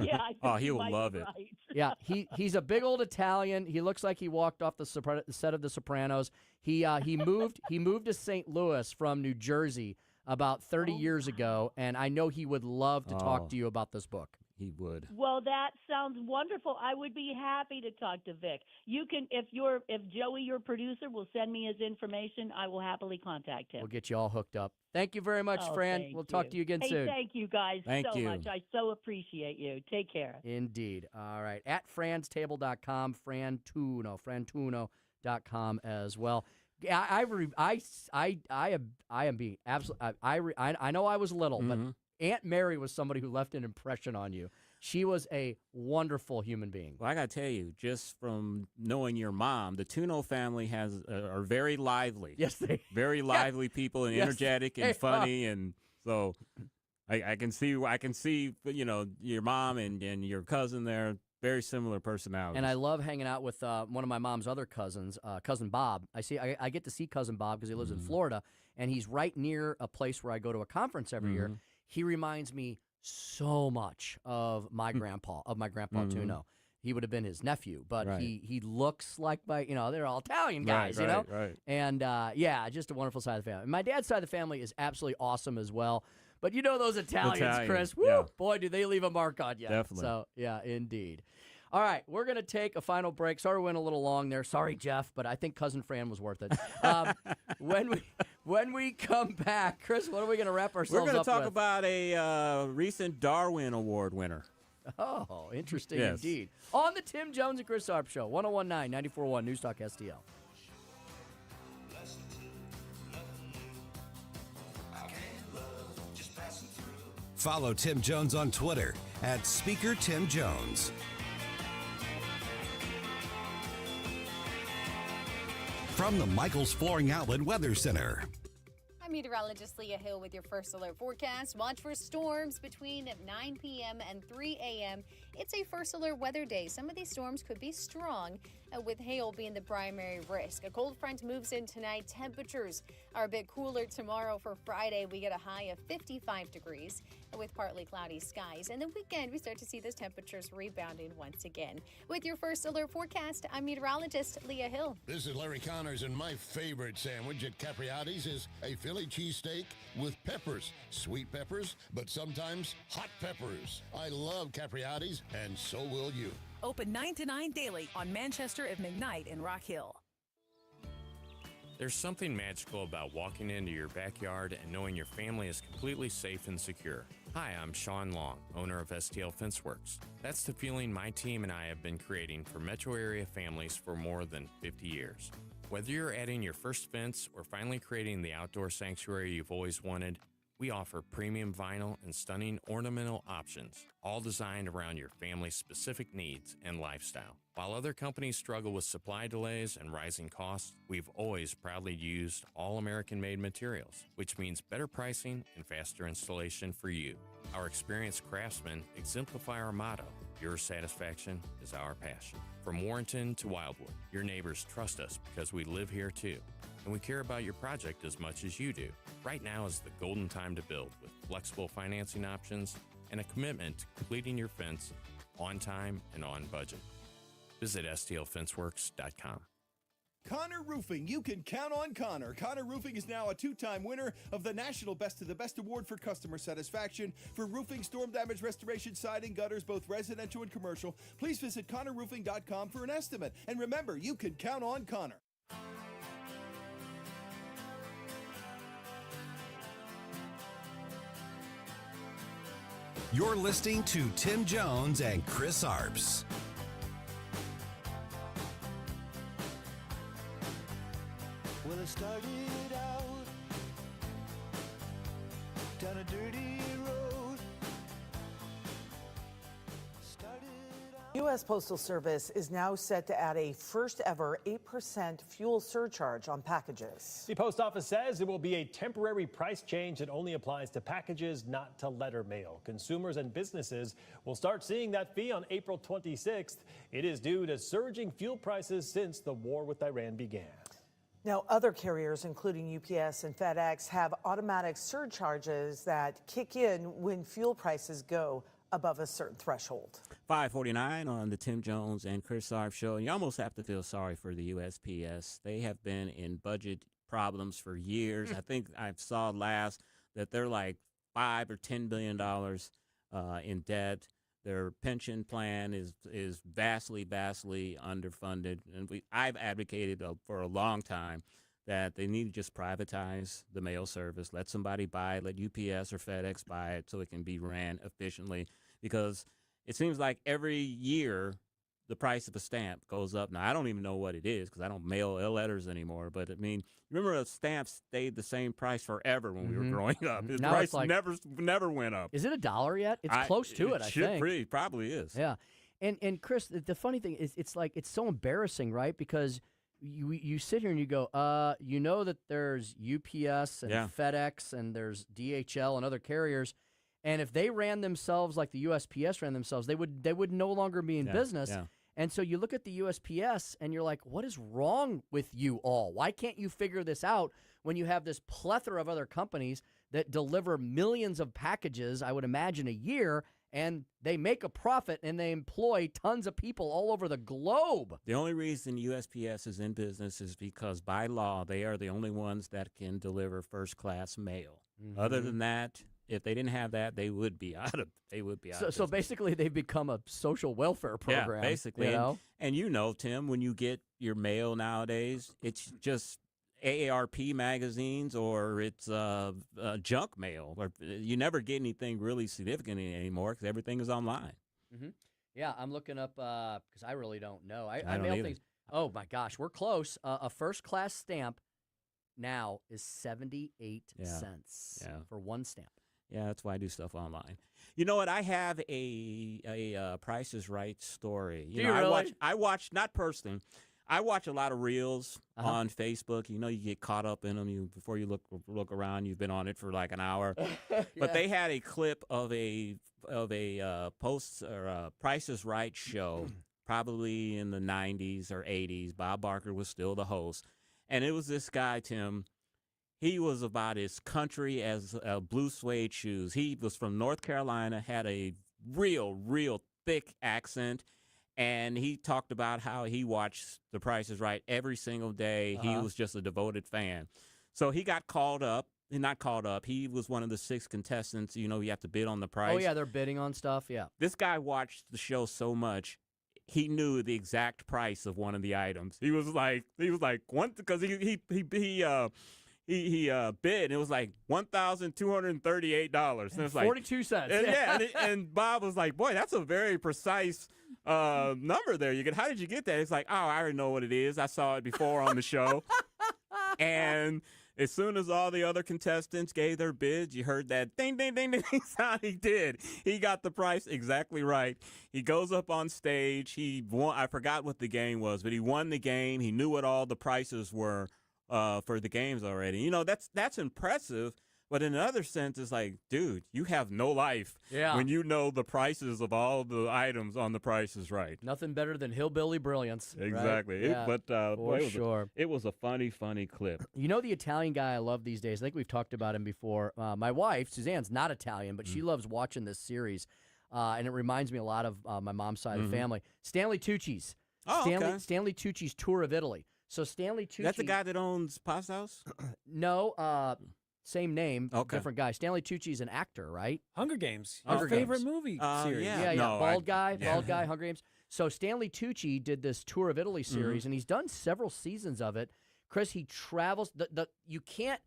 Yeah, he will love it. Right. Yeah, he's a big old Italian. He looks like he walked off the set of The Sopranos. He moved to St. Louis from New Jersey about 30 years ago, and I know he would love to talk to you about this book. He would. Well, that sounds wonderful. I would be happy to talk to Vic. You can, if Joey, your producer, will send me his information, I will happily contact him. We'll get you all hooked up. Thank you very much, Fran. We'll talk to you again soon. Thank you guys Thank so you. much. I so appreciate you. Take care. Indeed. All right. At franstable.com, frantunno.com as well. I am being absolutely. I know I was little, but Aunt Mary was somebody who left an impression on you. She was a wonderful human being. Well, I got to tell you, just from knowing your mom, the Tunno family are very lively. Yes, they very lively people and energetic and funny, and so I can see your mom and your cousin there. Very similar personalities. And I love hanging out with one of my mom's other cousins, Cousin Bob. I get to see Cousin Bob because he lives in Florida, and he's right near a place where I go to a conference every year. He reminds me so much of my grandpa, Tunno. He would have been his nephew, but he looks like they're all Italian guys, Right. And just a wonderful side of the family. My dad's side of the family is absolutely awesome as well. But you know those Italians, Chris. Woo, boy, do they leave a mark on you. Definitely. So, yeah, indeed. All right, we're going to take a final break. Sorry we went a little long there. Sorry, Jeff, but I think Cousin Fran was worth it. When When we come back, Chris, what are we going to wrap ourselves up with? We're going to talk about a recent Darwin Award winner. Oh, interesting indeed. On the Tim Jones and Chris Arps Show, 101.9, 94.1 News Talk STL. Follow Tim Jones on Twitter at Speaker Tim Jones. From the Michaels Flooring Outlet Weather Center. I'm meteorologist Leah Hill with your first alert forecast. Watch for storms between 9 p.m. and 3 a.m. It's a first alert weather day. Some of these storms could be strong, with hail being the primary risk. A cold front moves in tonight. Temperatures are a bit cooler tomorrow. For Friday, we get a high of 55 degrees with partly cloudy skies. And the weekend, we start to see those temperatures rebounding once again. With your first alert forecast, I'm meteorologist Leah Hill. This is Larry Connors, and my favorite sandwich at Capriati's is a Philly cheesesteak with peppers. Sweet peppers, but sometimes hot peppers. I love Capriati's, and so will you. Open 9 to 9 daily on Manchester at McKnight in Rock Hill. There's something magical about walking into your backyard and knowing your family is completely safe and secure. Hi, I'm Sean Long, owner of STL Fenceworks. That's the feeling my team and I have been creating for metro area families for more than 50 years. Whether you're adding your first fence or finally creating the outdoor sanctuary you've always wanted, we offer premium vinyl and stunning ornamental options, all designed around your family's specific needs and lifestyle. While other companies struggle with supply delays and rising costs, we've always proudly used all American-made materials, which means better pricing and faster installation for you. Our experienced craftsmen exemplify our motto, your satisfaction is our passion. From Warrenton to Wildwood, your neighbors trust us because we live here too. And we care about your project as much as you do. Right now is the golden time to build with flexible financing options and a commitment to completing your fence on time and on budget. Visit stlfenceworks.com. Connor Roofing. You can count on Connor. Connor Roofing is now a two-time winner of the National Best of the Best Award for customer satisfaction for roofing, storm damage restoration, siding, gutters, both residential and commercial. Please visit connorroofing.com for an estimate. And remember, you can count on Connor. You're listening to Tim Jones and Chris Arps. Well, it started out down a dirty road. U.S. Postal Service is now set to add a first-ever 8% fuel surcharge on packages. The post office says it will be a temporary price change that only applies to packages, not to letter mail. Consumers and businesses will start seeing that fee on April 26th. It is due to surging fuel prices since the war with Iran began. Now, other carriers, including UPS and FedEx, have automatic surcharges that kick in when fuel prices go above a certain threshold. 5:49 on the Tim Jones and Chris Arps Show. And you almost have to feel sorry for the USPS. They have been in budget problems for years. I think I saw last that they're like $5 or $10 billion in debt. Their pension plan is vastly underfunded. And I've advocated for a long time that they need to just privatize the mail service. Let somebody buy it. Let UPS or FedEx buy it so it can be ran efficiently. Because it seems like every year the price of a stamp goes up. Now, I don't even know what it is because I don't mail letters anymore. But, I mean, remember a stamp stayed the same price forever when we were growing up. The Now price it's like, never went up. Is it $1 yet? It's close to it, I think. Probably is. Yeah. And Chris, the funny thing is it's so embarrassing, right? Because you sit here and you go, you know that there's UPS and FedEx and there's DHL and other carriers. And if they ran themselves like the USPS ran themselves, they would no longer be in business. Yeah. And so you look at the USPS and you're like, what is wrong with you all? Why can't you figure this out when you have this plethora of other companies that deliver millions of packages, I would imagine, a year, and they make a profit and they employ tons of people all over the globe? The only reason USPS is in business is because by law they are the only ones that can deliver first-class mail. Mm-hmm. Other than that, if they didn't have that, they would be out of. So basically, they've become a social welfare program. Yeah, basically. You know? And you know, Tim, when you get your mail nowadays, it's just AARP magazines or it's junk mail. Or you never get anything really significant anymore because everything is online. Mm-hmm. Yeah, I'm looking up because I really don't know. I don't mail either. things. Oh my gosh, we're close. A first class stamp now is 78 cents for one stamp. Yeah, that's why I do stuff online. You know what? I have a Price is Right story. Do you really? I watch not personally. I watch a lot of reels on Facebook. You know, you get caught up in them. Before you look around, you've been on it for like an hour. But they had a clip of a post or a Price is Right show, probably in the 90s or 80s. Bob Barker was still the host, and it was this guy, Tim. He was about as country as blue suede shoes. He was from North Carolina, had a real thick accent. And he talked about how he watched The Price is Right every single day. He was just a devoted fan. So he got called up. Not called up. He was one of the 6 contestants. You know, you have to bid on the price. Oh, yeah, they're bidding on stuff, yeah. This guy watched the show so much, he knew the exact price of one of the items. He was like, one, because he bid, and it was like $1,238. And it's like 42 cents. And, and Bob was like, boy, that's a very precise number there. How did you get that? It's like, oh, I already know what it is. I saw it before on the show. And as soon as all the other contestants gave their bids, you heard that ding, ding, ding, ding sound. He did. He got the price exactly right. He goes up on stage. He won. I forgot what the game was, but he won the game. He knew what all the prices were for the games already. You know, that's impressive. But in another sense, it's like, dude, you have no life when you know the prices of all the items on The Price is Right. Nothing better than hillbilly brilliance. Exactly. Right? It was a funny clip. You know the Italian guy I love these days? I think we've talked about him before. My wife, Suzanne's not Italian, but she loves watching this series. And it reminds me a lot of my mom's side of the family. Stanley Tucci's. Stanley Tucci's Tour of Italy. So Stanley Tucci. That's the guy that owns Pasta House? No, same name, different guy. Stanley Tucci's an actor, right? Hunger Games. Hunger favorite Games. movie series. Yeah. No, bald guy, Hunger Games. So Stanley Tucci did this Tour of Italy series, and he's done several seasons of it. Chris, he travels. You can't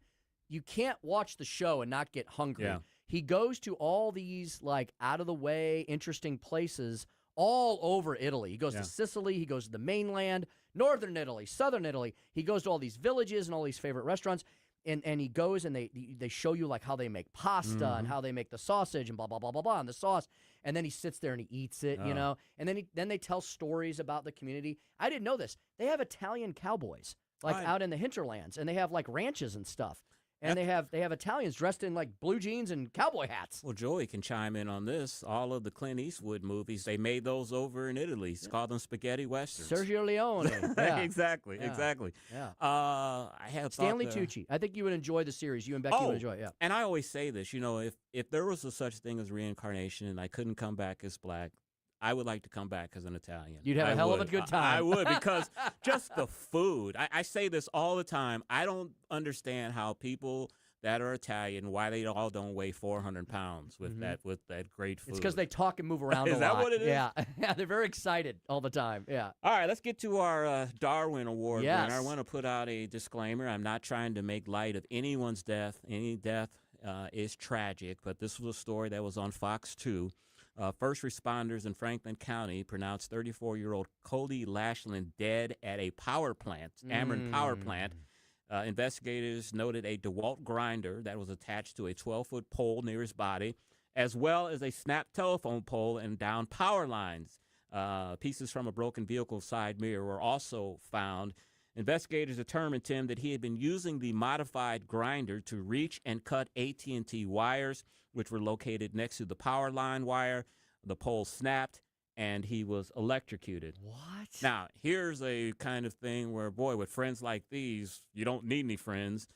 watch the show and not get hungry. Yeah. He goes to all these like out of the way, interesting places all over Italy. He goes to Sicily. He goes to the mainland, northern Italy, southern Italy. He goes to all these villages and all these favorite restaurants. And he goes and they show you like how they make pasta and how they make the sausage and blah blah blah blah blah and the sauce, and then he sits there and he eats it, you know, and then they tell stories about the community. I didn't know this. They have Italian cowboys out in the hinterlands, and they have like ranches and stuff. And they have Italians dressed in like blue jeans and cowboy hats. Well, Joey can chime in on this. All of the Clint Eastwood movies, they made those over in Italy. It's called them spaghetti westerns. Sergio Leone. Yeah. Exactly. Yeah. I have Stanley Tucci. I think you would enjoy the series. You and Becky would enjoy it. Yeah. And I always say this. You know, if there was a such thing as reincarnation and I couldn't come back as black, I would like to come back as an Italian. You'd have a hell of a good time. I would, because just the food. I say this all the time. I don't understand how people that are Italian, why they all don't weigh 400 pounds with that great food. It's because they talk and move around a lot. Is that what it is? Yeah. They're very excited all the time. Yeah. All right, let's get to our Darwin Award Yes. winner. I want to put out a disclaimer. I'm not trying to make light of anyone's death. Any death is tragic, but this was a story that was on Fox 2. First responders in Franklin County pronounced 34-year-old Cody Lashland dead at a power plant, Ameren Power Plant. Investigators noted a DeWalt grinder that was attached to a 12-foot pole near his body, as well as a snapped telephone pole and downed power lines. Pieces from a broken vehicle side mirror were also found. Investigators determined, Tim, that he had been using the modified grinder to reach and cut AT&T wires, which were located next to the power line wire. The pole snapped, and he was electrocuted. What? Now, here's a kind of thing where, boy, with friends like these, you don't need any friends.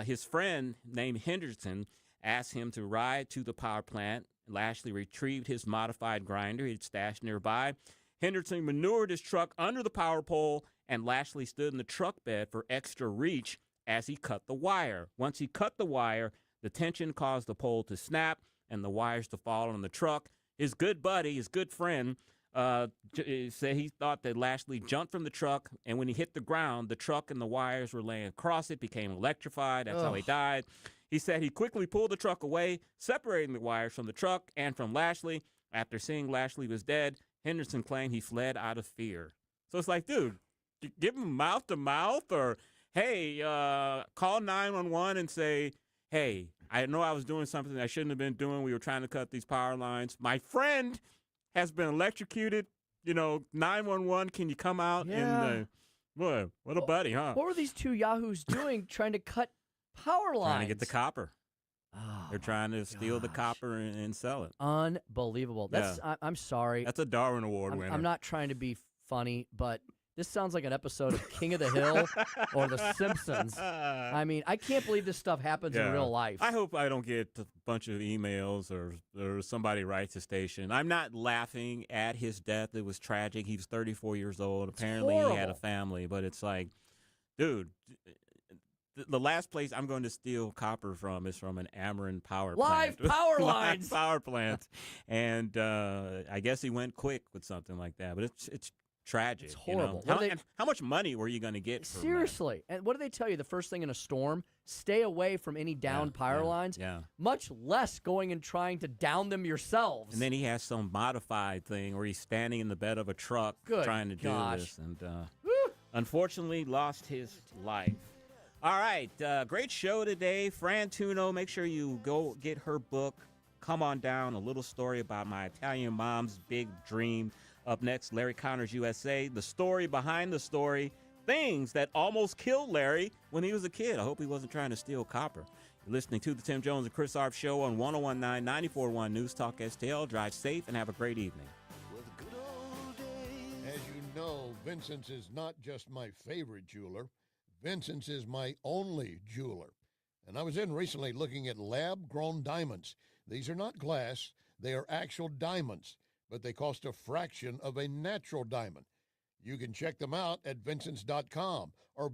His friend named Henderson asked him to ride to the power plant. Lashley retrieved his modified grinder he'd stashed nearby. Henderson maneuvered his truck under the power pole, and Lashley stood in the truck bed for extra reach as he cut the wire. Once he cut the wire, the tension caused the pole to snap and the wires to fall on the truck. His good buddy, his good friend, said he thought that Lashley jumped from the truck, and when he hit the ground, the truck and the wires were laying across it, became electrified. That's how he died. He said he quickly pulled the truck away, separating the wires from the truck and from Lashley. After seeing Lashley was dead, Henderson claimed he fled out of fear. So it's like, dude, give him mouth to mouth, or, hey, call 911 and say, hey, I know I was doing something I shouldn't have been doing. We were trying to cut these power lines. My friend has been electrocuted. 911, can you come out? Yeah. And what a buddy, huh? What were these two yahoos doing trying to cut power lines? Trying to get the copper. Oh, they're trying to steal the copper and sell it. Unbelievable. I'm sorry. That's a Darwin Award winner. I'm not trying to be funny, but this sounds like an episode of King of the Hill or The Simpsons. I mean, I can't believe this stuff happens in real life. I hope I don't get a bunch of emails or somebody writes a station. I'm not laughing at his death. It was tragic. He was 34 years old. Apparently, he had a family. But it's like, dude, the last place I'm going to steal copper from is from an Ameren power plant. Live power lines. Live power plant. And I guess he went quick with something like that. But it's tragic. It's horrible. How much money were you going to get from Seriously. And what do they tell you the first thing in a storm? Stay away from any downed power lines. Yeah. Much less going and trying to down them yourselves. And then he has some modified thing where he's standing in the bed of a truck trying to do this. And unfortunately lost his life. All right. Great show today. Fran Tunno, make sure you go get her book, Come On Down, a little story about my Italian mom's big dream. Up next, Larry Connor's USA, the story behind the story, things that almost killed Larry when he was a kid. I hope he wasn't trying to steal copper. You're listening to the Tim Jones and Chris Arps Show on 101.9, 94.1 News Talk STL. Drive safe and have a great evening. As you know, Vincent's is not just my favorite jeweler. Vincent's is my only jeweler. And I was in recently looking at lab-grown diamonds. These are not glass. They are actual diamonds, but they cost a fraction of a natural diamond. You can check them out at Vincent's.com or